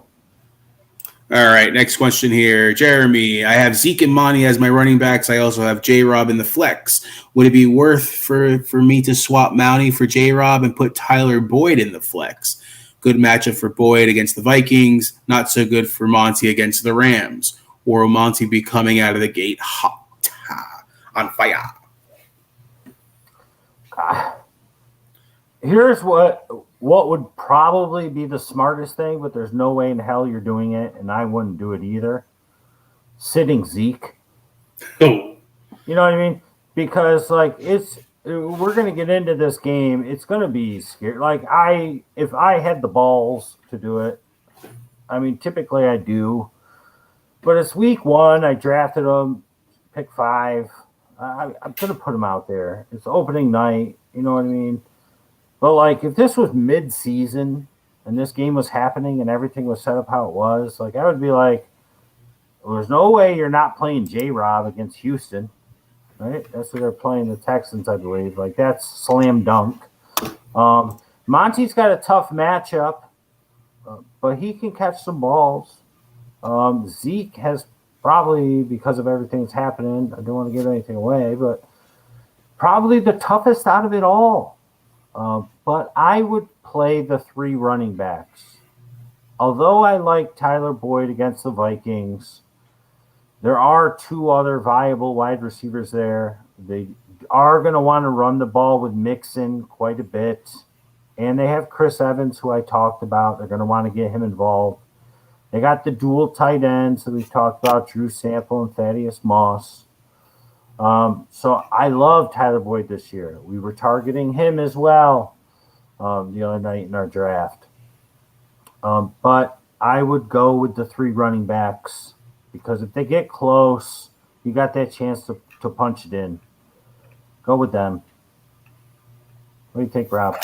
All right, next question here. Jeremy, I have Zeke and Monty as my running backs. I also have J-Rob in the flex. Would it be worth for me to swap Mounty for J-Rob and put Tyler Boyd in the flex? Good matchup for Boyd against the Vikings. Not so good for Monty against the Rams. Or will Monty be coming out of the gate hot, on fire? Here's what would probably be the smartest thing, but there's no way in hell you're doing it, and I wouldn't do it either. Sitting Zeke. Oh. You know what I mean? Because we're gonna get into this game. It's gonna be scary. If I had the balls to do it, I mean, typically I do, but it's week 1. I drafted him, pick 5. I'm gonna put him out there. It's opening night. You know what I mean? But if this was mid-season and this game was happening and everything was set up how it was, I would be like, well, there's no way you're not playing J-Rob against Houston, right? That's what they're playing, the Texans, I believe. That's slam dunk. Monty's got a tough matchup, but he can catch some balls. Zeke has probably, because of everything that's happening, I don't want to give anything away, but probably the toughest out of it all. But I would play the 3 running backs. Although I like Tyler Boyd against the Vikings, there are 2 other viable wide receivers there. They are going to want to run the ball with Mixon quite a bit. And they have Chris Evans, who I talked about. They're going to want to get him involved. They got the dual tight ends that we've talked about, Drew Sample and Thaddeus Moss. So I love Tyler Boyd this year. We were targeting him as well the other night in our draft. But I would go with the 3 running backs because if they get close, you got that chance to punch it in. Go with them. What do you think, Rob?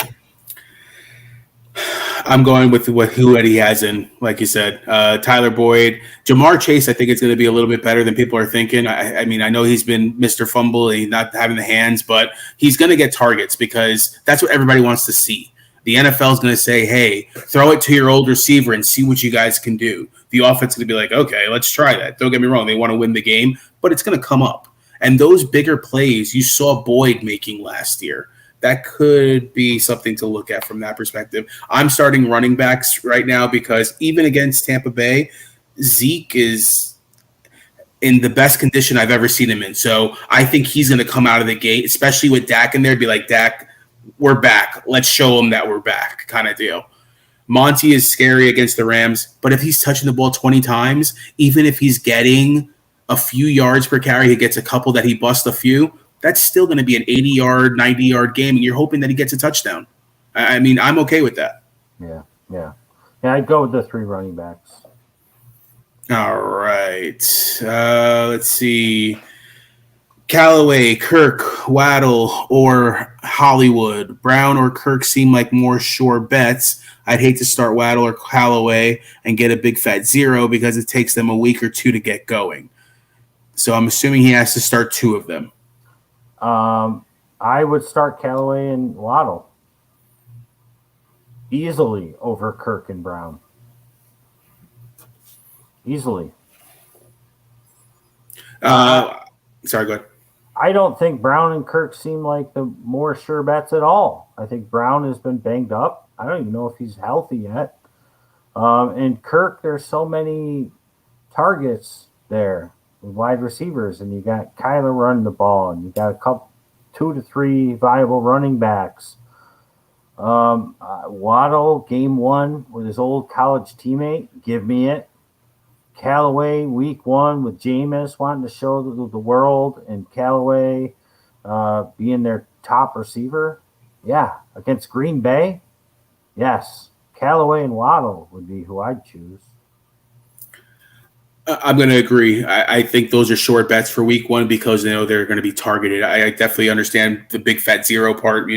I'm going with who Eddie has in, like you said. Tyler Boyd. Jamar Chase, I think it's going to be a little bit better than people are thinking. I mean, I know he's been Mr. Fumble and not having the hands, but he's going to get targets because that's what everybody wants to see. The NFL is going to say, hey, throw it to your old receiver and see what you guys can do. The offense is going to be like, okay, let's try that. Don't get me wrong. They want to win the game, but it's going to come up. And those bigger plays you saw Boyd making last year, that could be something to look at from that perspective. I'm starting running backs right now because even against Tampa Bay, Zeke is in the best condition I've ever seen him in. So I think he's going to come out of the gate, especially with Dak in there, be like, Dak, we're back. Let's show him that we're back kind of deal. Monty is scary against the Rams, but if he's touching the ball 20 times, even if he's getting a few yards per carry, he gets a couple that he busts a few, that's still going to be an 80-yard, 90-yard game, and you're hoping that he gets a touchdown. I mean, I'm okay with that. Yeah, I'd go with the 3 running backs. All right. Let's see. Callaway, Kirk, Waddle, or Hollywood. Brown or Kirk seem like more sure bets. I'd hate to start Waddle or Callaway and get a big fat 0 because it takes them a week or 2 to get going. So I'm assuming he has to start 2 of them. I would start Callaway and Waddle easily over Kirk and Brown. Easily. Sorry, go ahead. I don't think Brown and Kirk seem like the more sure bets at all. I think Brown has been banged up. I don't even know if he's healthy yet. And Kirk, there's so many targets there. Wide receivers, and you got Kyler running the ball, and you got a couple, 2 to 3 viable running backs. Waddle, game 1 with his old college teammate, give me it. Callaway, week 1 with Jameis wanting to show the world, and Callaway being their top receiver. Yeah, against Green Bay, yes, Callaway and Waddle would be who I'd choose. I'm going to agree. I think those are short bets for week 1 because they know they're going to be targeted. I definitely understand the big fat 0 part.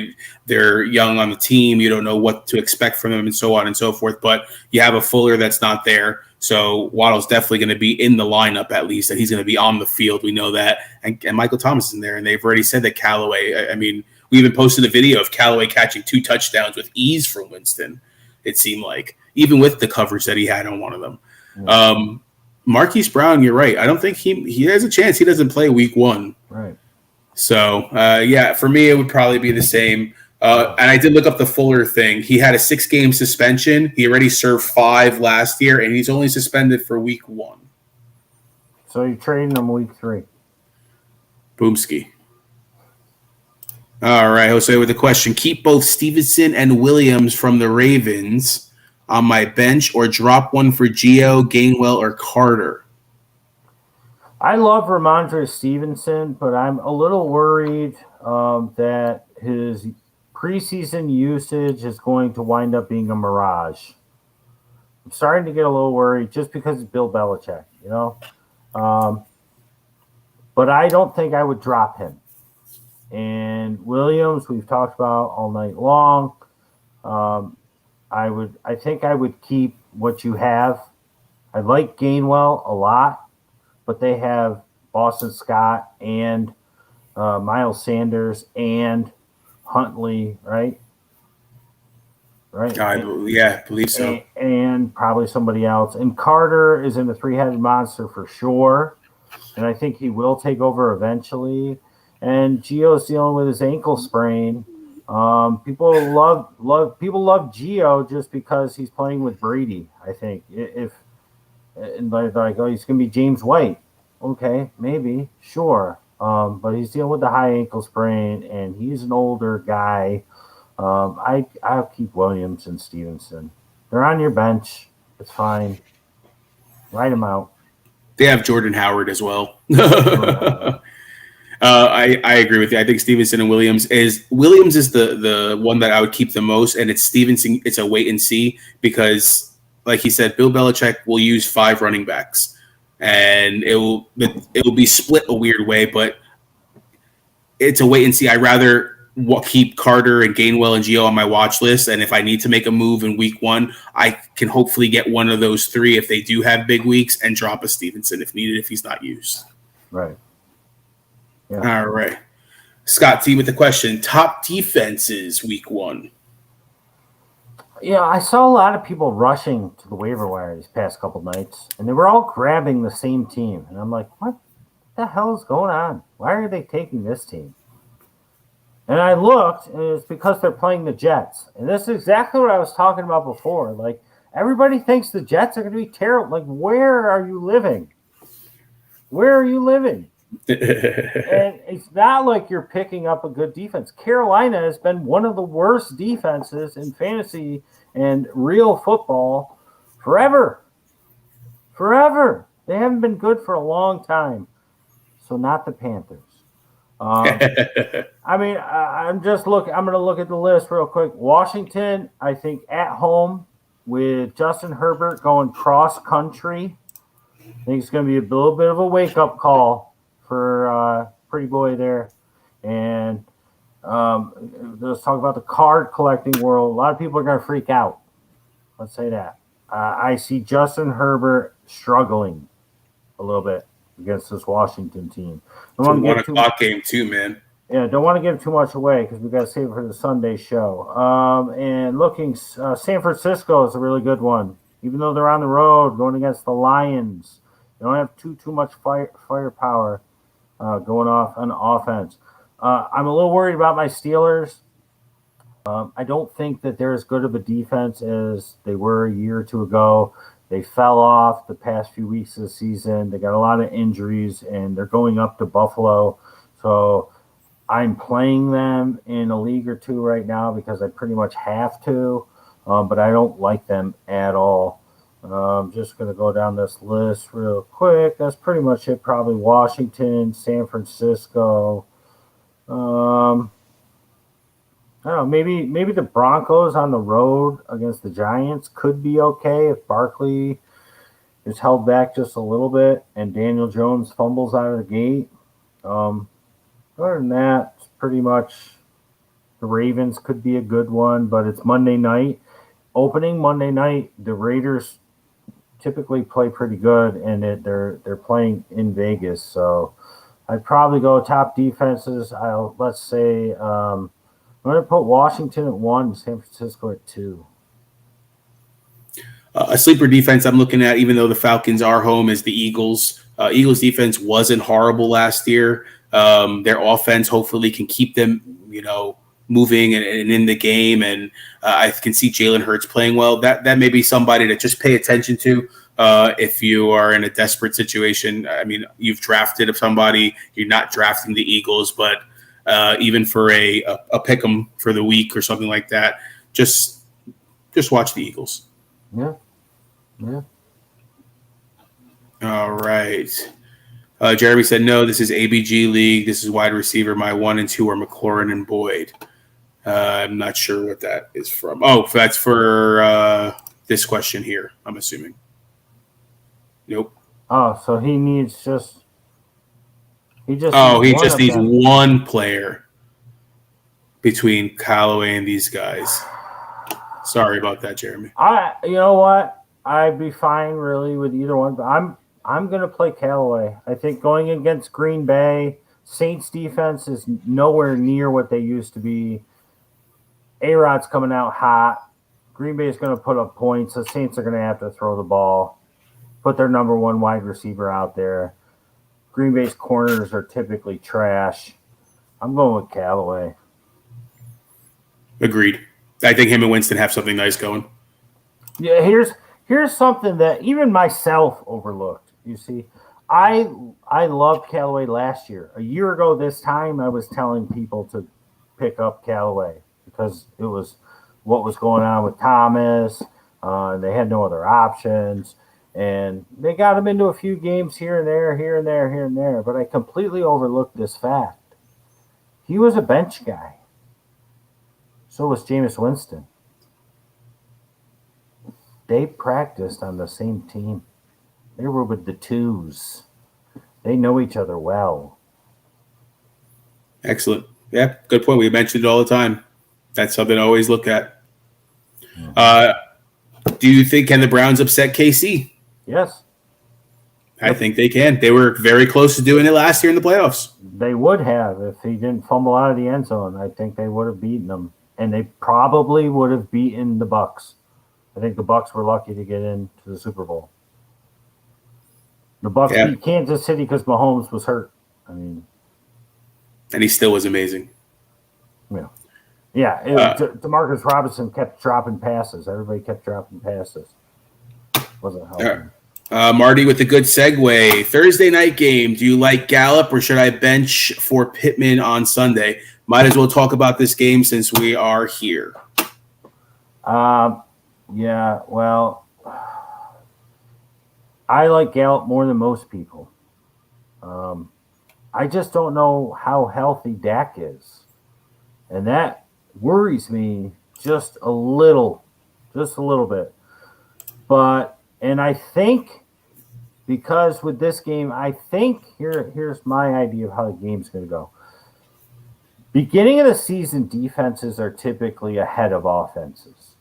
They're young on the team. You don't know what to expect from them and so on and so forth. But you have a Fuller that's not there. So Waddle's definitely going to be in the lineup at least, and he's going to be on the field. We know that. And Michael Thomas is in there, and they've already said that Callaway, I mean, We even posted a video of Callaway catching 2 touchdowns with ease from Winston, it seemed like, even with the coverage that he had on one of them. Mm-hmm. Marquise Brown, you're right. I don't think he has a chance he doesn't play week 1. Right. So, for me, it would probably be the same. And I did look up the Fuller thing. He had a 6-game suspension. He already served 5 last year, and he's only suspended for week 1. So you're trading him week 3. Boomski. All right, Jose with the question. Keep both Stevenson and Williams from the Ravens on my bench or drop one for Gio, Gainwell, or Carter? I love Ramondre Stevenson, but I'm a little worried that his preseason usage is going to wind up being a mirage. I'm starting to get a little worried just because it's Bill Belichick, you know? But I don't think I would drop him. And Williams, we've talked about all night long. I think I would keep what you have. I like Gainwell a lot, but they have Boston Scott and Miles Sanders and Huntley, right? Right. I believe so. And probably somebody else. And Carter is in the 3-headed monster for sure. And I think he will take over eventually. And Gio's dealing with his ankle sprain. People love Gio just because he's playing with Brady. I think and like, oh, he's gonna be James White. Okay, maybe, sure. But he's dealing with the high ankle sprain, and he's an older guy. I'll keep Williams and Stevenson. They're on your bench. It's fine. Write them out. They have Jordan Howard as well. I agree with you. I think Stevenson and Williams is the one that I would keep the most, and it's Stevenson. It's a wait and see because, like he said, Bill Belichick will use 5 running backs, and it will be split a weird way, but it's a wait and see. I rather keep Carter and Gainwell and Gio on my watch list, and if I need to make a move in week 1, I can hopefully get one of those 3 if they do have big weeks and drop a Stevenson if needed if he's not used. Right. Yeah. All right. Scott T with the question. Top defenses week 1. Yeah, I saw a lot of people rushing to the waiver wire these past couple nights, and they were all grabbing the same team. And I'm like, what the hell is going on? Why are they taking this team? And I looked, and it's because they're playing the Jets. And this is exactly what I was talking about before. Like, everybody thinks the Jets are going to be terrible. Like, where are you living? Where are you living? And it's not like you're picking up a good defense. Carolina has been one of the worst defenses in fantasy and real football forever. Forever. They haven't been good for a long time. So not the Panthers. I mean, I'm going to look at the list real quick. Washington, I think at home with Justin Herbert going cross country. I think it's going to be a little bit of a wake-up call for pretty boy there. And let's talk about the card collecting world. A lot of people are going to freak out. Let's say that. I see Justin Herbert struggling a little bit against this Washington team. It's a 1 o'clock game too, man. Yeah, don't want to give too much away because we got to save it for the Sunday show. And looking, San Francisco is a really good one. Even though they're on the road going against the Lions, they don't have too much firepower going off on offense. I'm a little worried about my Steelers. I don't think that they're as good of a defense as they were a year or 2 ago. They fell off the past few weeks of the season. They got a lot of injuries, and they're going up to Buffalo. So I'm playing them in a league or 2 right now because I pretty much have to, but I don't like them at all. I'm just going to go down this list real quick. That's pretty much it. Probably Washington, San Francisco. I don't know, maybe the Broncos on the road against the Giants could be okay if Barkley is held back just a little bit and Daniel Jones fumbles out of the gate. Other than that, it's pretty much the Ravens could be a good one, but it's Monday night. Opening Monday night, the Raiders typically play pretty good, and they're playing in Vegas, so I'd probably go top defenses. Let's say I'm going to put Washington at 1, San Francisco at 2. A sleeper defense I'm looking at, even though the Falcons are home, is the Eagles. Eagles defense wasn't horrible last year. Their offense hopefully can keep them, moving and in the game. And I can see Jalen Hurts playing well. That may be somebody to just pay attention to if you are in a desperate situation. I mean, you've drafted somebody. You're not drafting the Eagles, but even for a pick 'em for the week or something like that, just watch the Eagles. Yeah. All right. Jeremy said, no, this is ABG League. This is wide receiver. My 1 and 2 are McLaurin and Boyd. I'm not sure what that is from. Oh, that's for this question here, I'm assuming. Nope. Oh, so he just needs one player between Callaway and these guys. Sorry about that, Jeremy. You know what? I'd be fine really with either one, but I'm going to play Callaway. I think going against Green Bay, Saints defense is nowhere near what they used to be. A-Rod's coming out hot. Green Bay is going to put up points. The Saints are going to have to throw the ball, put their number 1 wide receiver out there. Green Bay's corners are typically trash. I'm going with Callaway. Agreed. I think him and Winston have something nice going. Yeah, here's something that even myself overlooked. You see, I loved Callaway last year. A year ago this time, I was telling people to pick up Callaway because it was what was going on with Thomas. They had no other options, and they got him into a few games here and there. But I completely overlooked this fact. He was a bench guy. So was Jameis Winston. They practiced on the same team. They were with the twos. They know each other well. Excellent. Yeah, good point. We mentioned it all the time. That's something I always look at. Do you think can the Browns upset KC? Yes. I think they can. They were very close to doing it last year in the playoffs. They would have if he didn't fumble out of the end zone. I think they would have beaten them. And they probably would have beaten the Bucs. I think the Bucs were lucky to get into the Super Bowl. The Bucs beat Kansas City because Mahomes was hurt. And he still was amazing. Yeah. DeMarcus Robinson kept dropping passes. Everybody kept dropping passes. Wasn't helping. Marty with a good segue. Thursday night game. Do you like Gallup or should I bench for Pittman on Sunday? Might as well talk about this game since we are here. Yeah, well, I like Gallup more than most people. I just don't know how healthy Dak is. And that worries me just a little bit. And I think because with this game, here's my idea of how the game's going to go. Beginning of the season, defenses are typically ahead of offenses.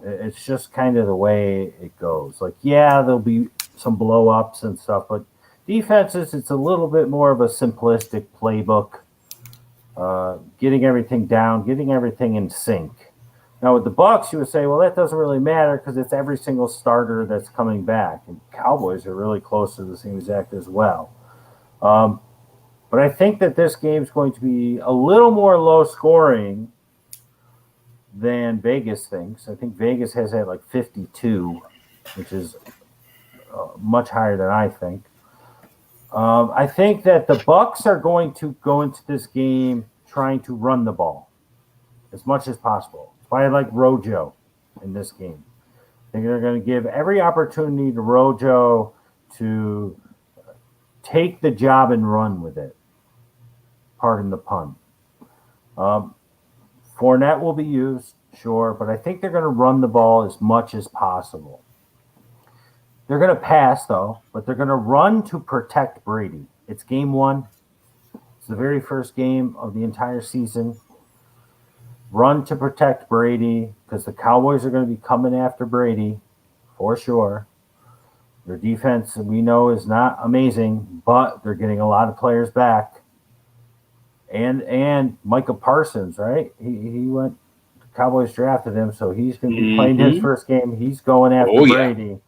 It's just kind of the way it goes. There'll be some blow-ups and stuff, but defenses, it's a little bit more of a simplistic playbook, getting everything down, getting everything in sync. Now, with the Bucs, you would say, well, that doesn't really matter because it's every single starter that's coming back. And Cowboys are really close to the same exact as well. But I think that this game is going to be a little more low scoring than Vegas thinks. I think Vegas has had 52, which is much higher than I think. I think that the Bucs are going to go into this game trying to run the ball as much as possible. That's why I like Rojo in this game. I think they're going to give every opportunity to Rojo to take the job and run with it. Pardon the pun. Fournette will be used, sure, but I think they're going to run the ball as much as possible. They're going to pass, though, but they're going to run to protect Brady. It's game 1. It's the very first game of the entire season. Run to protect Brady because the Cowboys are going to be coming after Brady for sure. Their defense, we know, is not amazing, but they're getting a lot of players back. And Micah Parsons, right? He went. The Cowboys drafted him, so he's going to be playing his first game. He's going after Brady.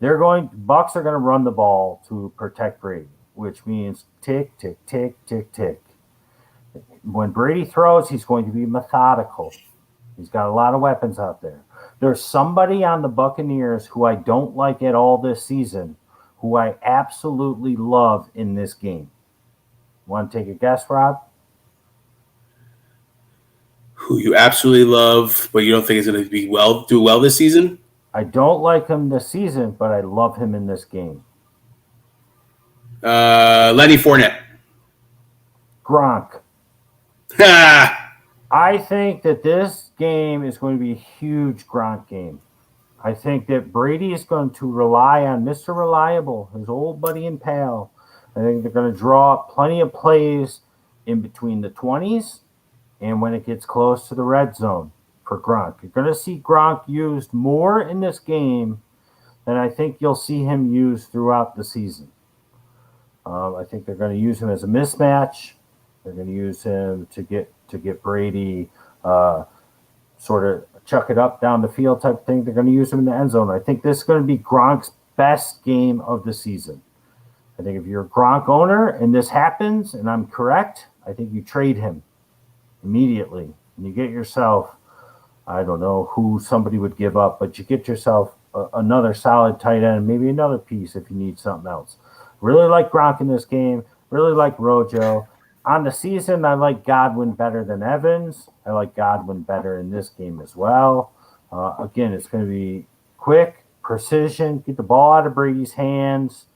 Bucks are going to run the ball to protect Brady, which means tick, tick, tick, tick, tick. When Brady throws, he's going to be methodical. He's got a lot of weapons out there. There's somebody on the Buccaneers who I don't like at all this season, who I absolutely love in this game. Want to take a guess, Rob? Who you absolutely love, but you don't think is going to do well this season? I don't like him this season, but I love him in this game. Lenny Fournette. Gronk. I think that this game is going to be a huge Gronk game. I think that Brady is going to rely on Mr. Reliable, his old buddy and pal. I think they're going to draw up plenty of plays in between the 20s and when it gets close to the red zone for Gronk. You're going to see Gronk used more in this game than I think you'll see him used throughout the season. I think they're going to use him as a mismatch. They're going to use him to get Brady sort of chuck it up down the field type of thing. They're going to use him in the end zone. I think this is going to be Gronk's best game of the season. I think if you're a Gronk owner and this happens, and I'm correct, I think you trade him immediately. And you get yourself, I don't know who somebody would give up, but you get yourself another solid tight end, maybe another piece if you need something else. Really like Gronk in this game. Really like Rojo. On the season, I like Godwin better than Evans. I like Godwin better in this game as well. Again, it's going to be quick, precision, get the ball out of Brady's hands.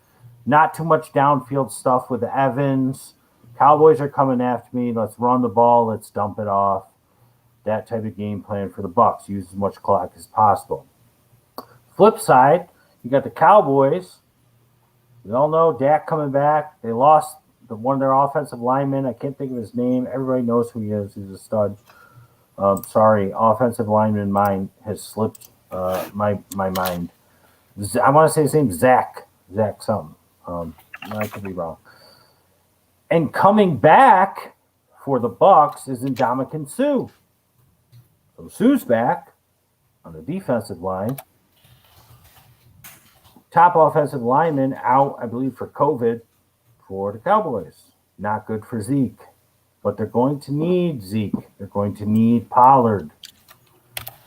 Not too much downfield stuff with Evans. Cowboys are coming after me. Let's run the ball. Let's dump it off. That type of game plan for the Bucs. Use as much clock as possible. Flip side, you got the Cowboys. We all know Dak coming back. They lost one of their offensive linemen. I can't think of his name. Everybody knows who he is. He's a stud. Sorry, offensive lineman mind has slipped my mind. I want to say his name Zach something. I could be wrong. And coming back for the Bucs is Ndamukong Suh. So Suh's back on the defensive line. Top offensive lineman out, I believe, for COVID for the Cowboys. Not good for Zeke. But they're going to need Zeke. They're going to need Pollard.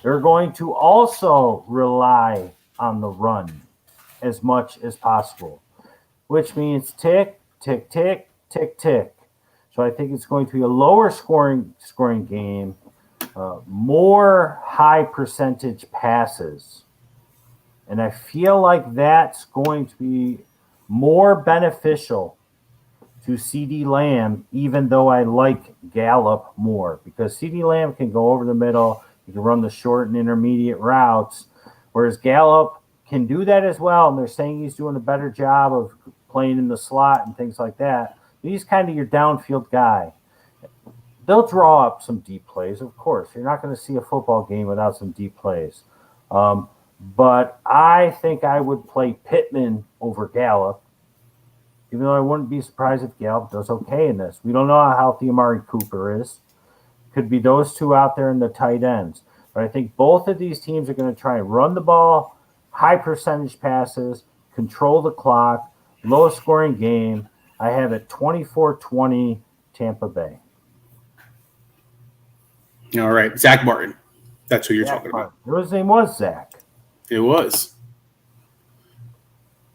They're going to also rely on the run as much as possible, which means tick, tick, tick, tick, tick. So I think it's going to be a lower scoring game, more high percentage passes. And I feel like that's going to be more beneficial to CeeDee Lamb, even though I like Gallup more, because CeeDee Lamb can go over the middle, he can run the short and intermediate routes, whereas Gallup can do that as well. And they're saying he's doing a better job of playing in the slot and things like that. He's kind of your downfield guy. They'll draw up some deep plays, of course. You're not going to see a football game without some deep plays. But I think I would play Pittman over Gallup, even though I wouldn't be surprised if Gallup does okay in this. We don't know how healthy Amari Cooper is. Could be those two out there in the tight ends. But I think both of these teams are going to try and run the ball, high percentage passes, control the clock, low scoring game. I have it 24-20 Tampa Bay. All right. Zach Martin. That's who you're talking about. His name was Zach. It was.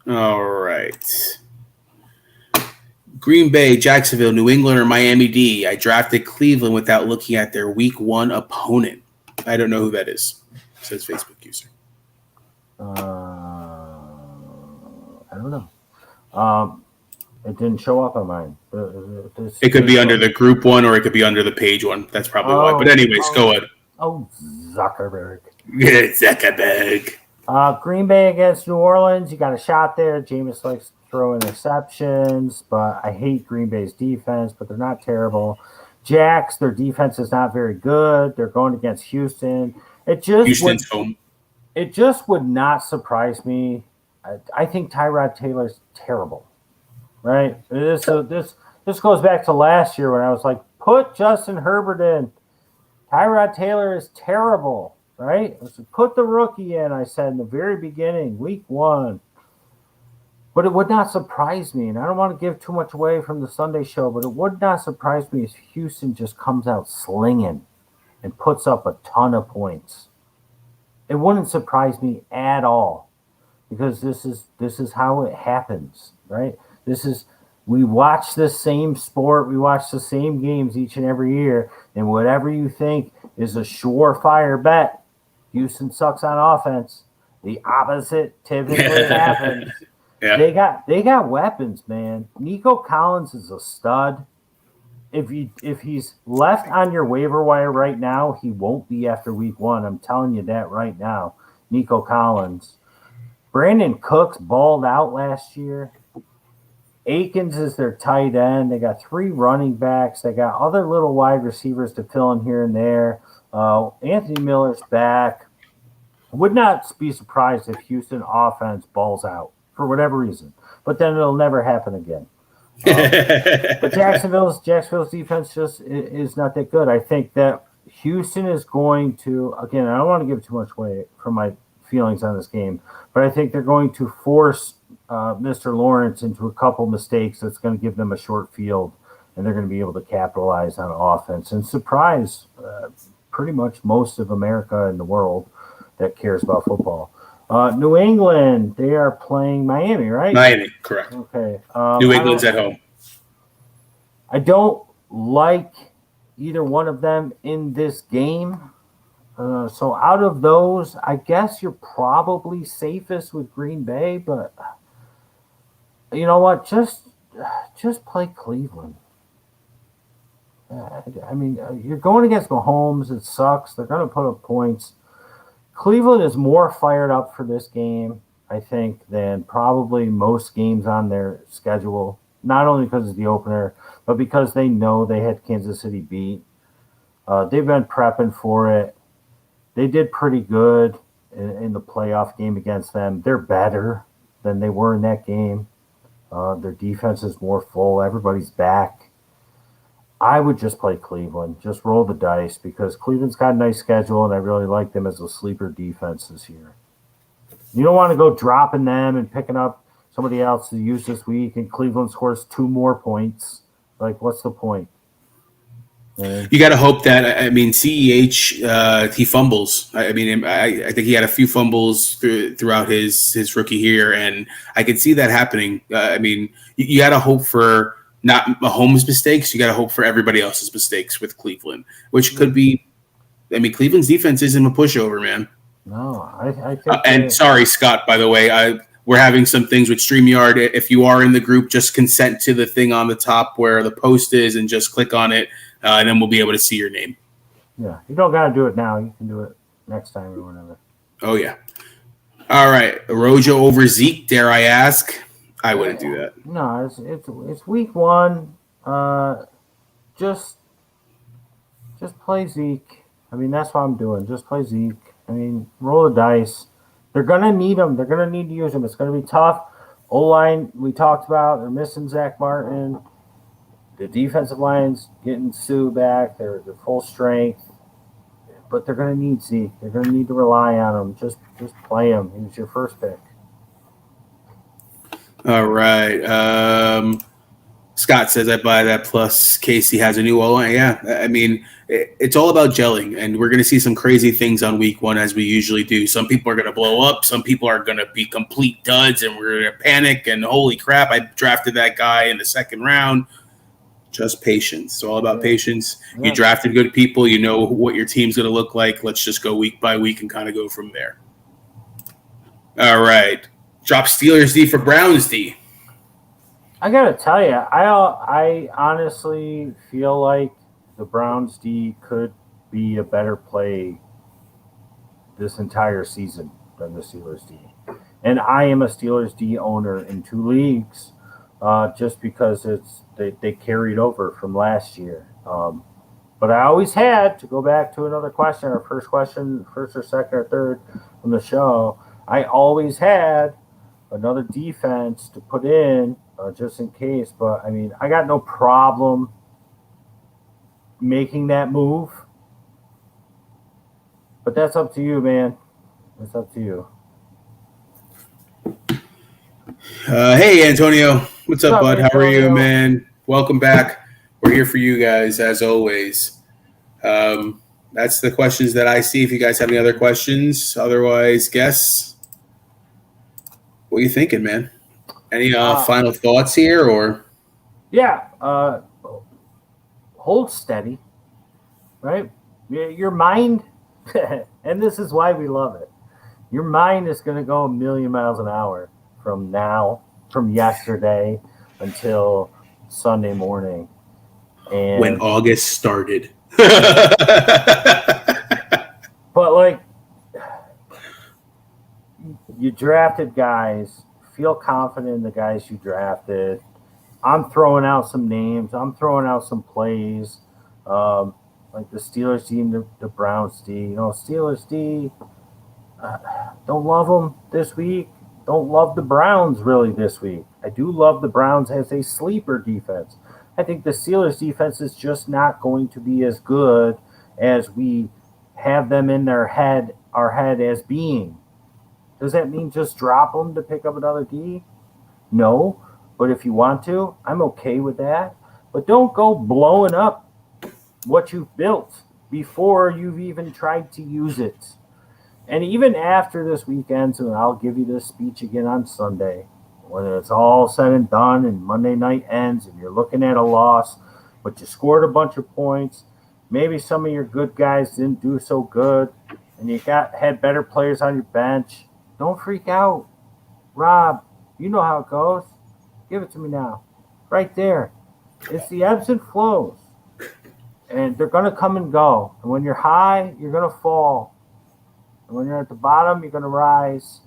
All right. Green Bay, Jacksonville, New England, or Miami D. I drafted Cleveland without looking at their week one opponent. I don't know who that is, says Facebook user. I don't know. It didn't show up on mine. It could be under the group one or it could be under the page one. That's probably why. But anyways, go ahead. Oh, Zuckerberg. Zuckerberg. Green Bay against New Orleans. You got a shot there. Jameis likes to throw interceptions, but I hate Green Bay's defense, but they're not terrible. Jacks, their defense is not very good. They're going against Houston. Houston's home. It just would not surprise me I think Tyrod Taylor's terrible, right? This goes back to last year when I was like, put Justin Herbert in. Tyrod Taylor is terrible, right? Put the rookie in, I said in the very beginning, week 1. But it would not surprise me, and I don't want to give too much away from the Sunday show, but it would not surprise me if Houston just comes out slinging and puts up a ton of points. It wouldn't surprise me at all, because this is how it happens, right? We watch the same sport, we watch the same games each and every year, and whatever you think is a surefire bet, Houston sucks on offense. The opposite typically happens. Yeah. They got weapons, man. Nico Collins is a stud. If he's left on your waiver wire right now, he won't be after week 1. I'm telling you that right now. Nico Collins. Brandon Cooks balled out last year. Akins is their tight end. They got 3 running backs. They got other little wide receivers to fill in here and there. Anthony Miller's back. Would not be surprised if Houston offense balls out for whatever reason, but then it'll never happen again. But Jacksonville's defense just is not that good. I think that Houston is going to, again, I don't want to give too much away from my feelings on this game, but I think they're going to force Mr. Lawrence into a couple mistakes that's going to give them a short field, and they're going to be able to capitalize on offense and surprise pretty much most of America and the world that cares about football. New England, they are playing Miami, right? Miami, correct. Okay. New England's at home. I don't like either one of them in this game. So out of those, I guess you're probably safest with Green Bay, but you know what? Just play Cleveland. I mean, you're going against Mahomes. It sucks. They're going to put up points. Cleveland is more fired up for this game, I think, than probably most games on their schedule, not only because it's the opener, but because they know they had Kansas City beat. They've been prepping for it. They did pretty good in the playoff game against them. They're better than they were in that game. Their defense is more full. Everybody's back. I would just play Cleveland. Just roll the dice because Cleveland's got a nice schedule, and I really like them as a sleeper defense this year. You don't want to go dropping them and picking up somebody else to use this week, and Cleveland scores 2 more points. Like, what's the point? You got to hope that, I mean, CEH, he fumbles. I mean, I think he had a few fumbles throughout his rookie year, and I could see that happening. I mean, you got to hope for not Mahomes' mistakes. You got to hope for everybody else's mistakes with Cleveland, which could be, I mean, Cleveland's defense isn't a pushover, man. No, I think. And sorry, Scott, by the way, we're having some things with StreamYard. If you are in the group, just consent to the thing on the top where the post is and just click on it. And then we'll be able to see your name. Yeah, you don't got to do it now. You can do it next time or whatever. Oh, yeah. All right. Rojo over Zeke, dare I ask? I wouldn't do that. No, it's week 1. Just play Zeke. I mean, that's what I'm doing. Just play Zeke. I mean, roll the dice. They're going to need him. They're going to need to use him. It's going to be tough. O-line, we talked about. They're missing Zach Martin. The defensive line's getting Sue back. They're full strength. But they're going to need Zeke. They're going to need to rely on him. Just play him. He was your first pick. All right. Scott says I buy that. Plus, Casey has a new O-line. Yeah, I mean, it's all about gelling, and we're going to see some crazy things on week 1 as we usually do. Some people are going to blow up. Some people are going to be complete duds, and we're going to panic. And holy crap, I drafted that guy in the 2nd round. Just patience. It's all about patience. You drafted good people. You know what your team's going to look like. Let's just go week by week and kind of go from there. All right. Drop Steelers D for Browns D. I got to tell you, I honestly feel like the Browns D could be a better play this entire season than the Steelers D. And I am a Steelers D owner in 2 leagues. Just because they carried over from last year. But I always had, to go back to another question, our first or second or third from the show, I always had another defense to put in just in case. But, I mean, I got no problem making that move. But that's up to you, man. That's up to you. Hey, Antonio. What's up, bud? Antonio? How are you, man? Welcome back. We're here for you guys, as always. That's the questions that I see. If you guys have any other questions, otherwise, guess. What are you thinking, man? Any final thoughts here, or? Yeah. Hold steady, right? Your mind, and this is why we love it. Your mind is going to go a million miles an hour from yesterday until Sunday morning. And when August started. But, like, you drafted guys. Feel confident in the guys you drafted. I'm throwing out some names. I'm throwing out some plays. Like the Steelers D and the Browns D. Steelers D, don't love them this week. Don't love the Browns really this week. I do love the Browns as a sleeper defense. I think the Steelers defense is just not going to be as good as we have them in our head as being. Does that mean just drop them to pick up another D? No, but if you want to, I'm okay with that. But don't go blowing up what you've built before you've even tried to use it. And even after this weekend, and I'll give you this speech again on Sunday, when it's all said and done and Monday night ends and you're looking at a loss, but you scored a bunch of points, maybe some of your good guys didn't do so good, and you had better players on your bench, don't freak out. Rob, you know how it goes. Give it to me now. Right there. It's the ebbs and flows. And they're going to come and go. And when you're high, you're going to fall. And when you're at the bottom, you're going to rise.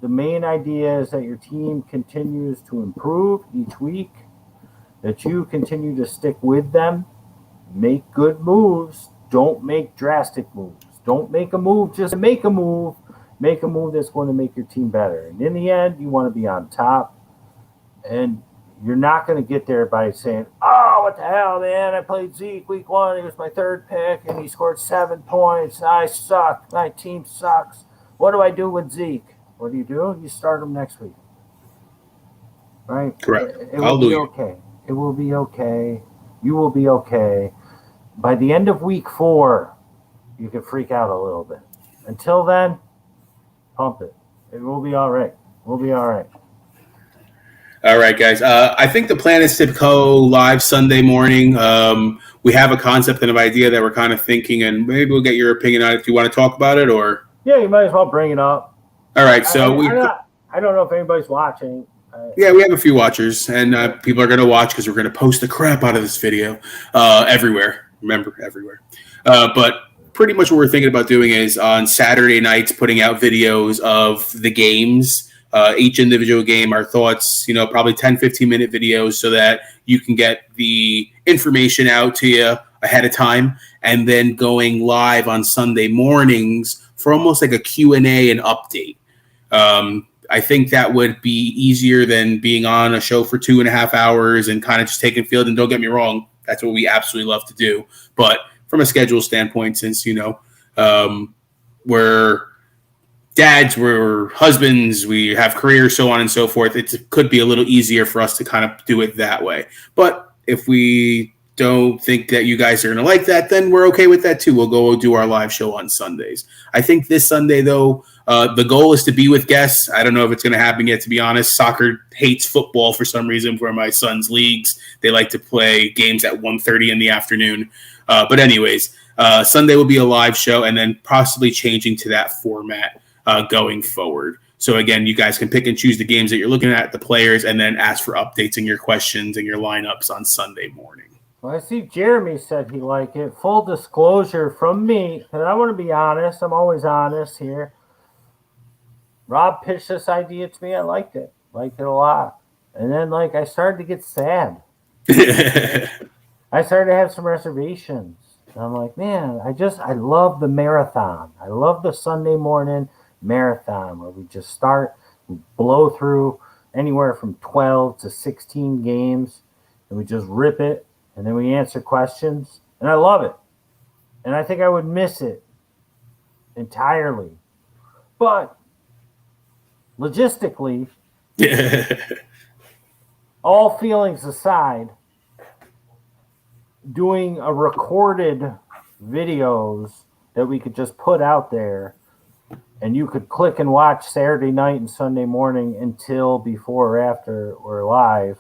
The main idea is that your team continues to improve each week, that you continue to stick with them, make good moves, don't make drastic moves. Don't make a move just to make a move. Make a move that's going to make your team better. And in the end, you want to be on top. And you're not going to get there by saying, oh, what the hell, man? I played Zeke week 1. He was my 3rd pick, and he scored 7 points. I suck. My team sucks. What do I do with Zeke? What do? You start him next week. Right? Correct. It will be okay. It will be okay. You will be okay. By the end of week 4, you can freak out a little bit. Until then, pump it. It will be all right. We'll be all right. All right, guys. I think the plan is to go live Sunday morning. We have a concept and an idea that we're kind of thinking, and maybe we'll get your opinion on it if you want to talk about it, or. Yeah, you might as well bring it up. All right, so I don't know if anybody's watching. Yeah, we have a few watchers, and people are going to watch because we're going to post the crap out of this video everywhere. Remember, everywhere. But pretty much what we're thinking about doing is on Saturday nights putting out videos of the games. Each individual game, our thoughts, probably 10, 15-minute videos so that you can get the information out to you ahead of time, and then going live on Sunday mornings for almost like a Q&A and update. I think that would be easier than being on a show for 2.5 hours and kind of just taking field. And don't get me wrong, that's what we absolutely love to do. But from a schedule standpoint, since, we're dads, we're husbands, we have careers, so on and so forth, it could be a little easier for us to kind of do it that way. But if we don't think that you guys are going to like that, then we're okay with that too. We'll go do our live show on Sundays. I think this Sunday, though, the goal is to be with guests. I don't know if it's going to happen yet, to be honest. Soccer hates football for some reason for my son's leagues. They like to play games at 1:30 in the afternoon. But anyways, Sunday will be a live show, and then possibly changing to that format going forward. So again, you guys can pick and choose the games that you're looking at, the players, and then ask for updates and your questions and your lineups on Sunday morning. Well, I see Jeremy said he liked it. Full disclosure from me, and I want to be honest. I'm always honest here. Rob pitched this idea to me. I liked it a lot. And then, I started to get sad. I started to have some reservations. And I'm like, man, I love the marathon. I love the Sunday morning marathon where we just start blow through anywhere from 12 to 16 games, and we just rip it, and then we answer questions, and I love it. And I think I would miss it entirely. But logistically, all feelings aside, doing a recorded videos that we could just put out there and you could click and watch Saturday night and Sunday morning until before or after we're live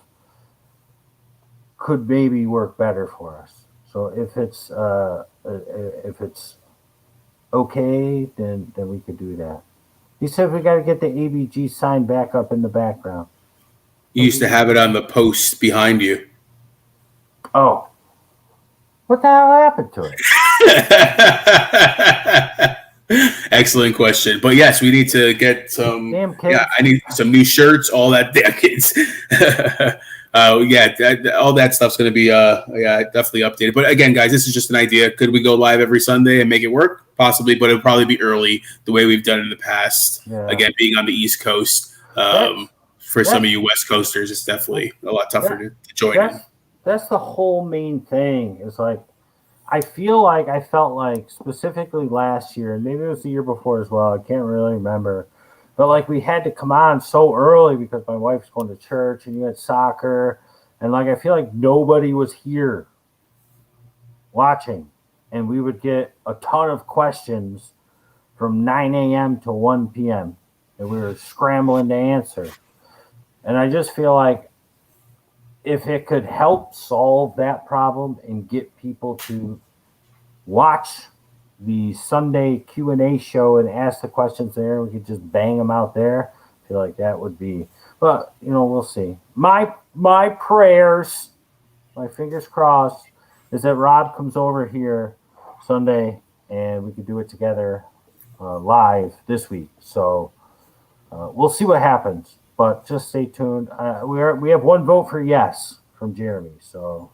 could maybe work better for us. So if it's okay, then we could do that. He said we got to get the ABG sign back up in the background. You used to have it on the post behind you. Oh. What the hell happened to it? Excellent question. But yes, we need to get some. Damn kids. Yeah, I need some new shirts, all that. Damn kids. All that stuff's going to be definitely updated. But again, guys, this is just an idea. Could we go live every Sunday and make it work? Possibly, but it'll probably be early the way we've done it in the past. Yeah. Again, being on the East Coast, for some of you West Coasters, it's definitely a lot tougher to join in. That's the whole main thing. Is like, I felt like specifically last year, and maybe it was the year before as well. I can't really remember. But like we had to come on so early because my wife's going to church and you had soccer. And like I feel like nobody was here watching. And we would get a ton of questions from 9 a.m. to 1 p.m. that we were scrambling to answer. And I just feel like if it could help solve that problem and get people to watch the Sunday Q&A show and ask the questions there, we could just bang them out there. I feel like that would be, but we'll see. My prayers, my fingers crossed, is that Rob comes over here Sunday and we could do it together live this week. So we'll see what happens. But just stay tuned. We have one vote for yes from Jeremy. So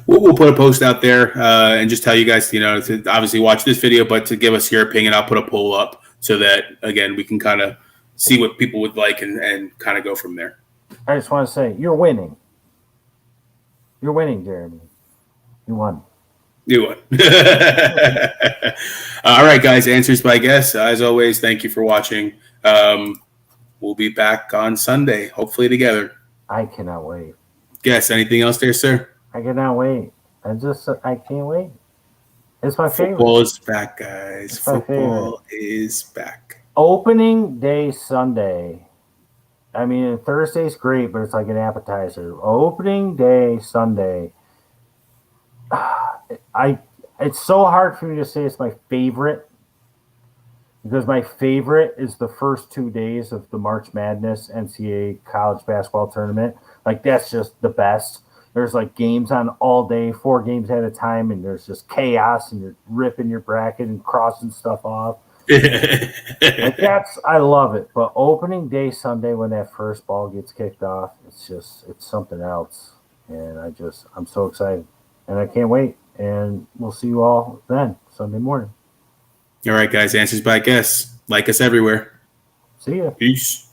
we'll put a post out there and just tell you guys, to obviously watch this video, but to give us your opinion, I'll put a poll up so that, again, we can kind of see what people would like and kind of go from there. I just want to say, you're winning. You're winning, Jeremy. You won. You won. All right, guys, answers by guess. As always, thank you for watching. We'll be back on Sunday, hopefully together. I cannot wait. Guess anything else there, sir? I cannot wait. I can't wait. It's my favorite. Football is back, guys. Football is back. Opening day Sunday. I mean, Thursday's great, but it's like an appetizer. Opening day Sunday. It's so hard for me to say it's my favorite. Because my favorite is the first 2 days of the March Madness NCAA college basketball tournament. Like, that's just the best. There's, like, games on all day, 4 games at a time, and there's just chaos, and you're ripping your bracket and crossing stuff off. I love it. But opening day Sunday when that first ball gets kicked off, it's something else. And I'm so excited. And I can't wait. And we'll see you all then, Sunday morning. All right, guys. Answers by guess. Like us everywhere. See ya. Peace.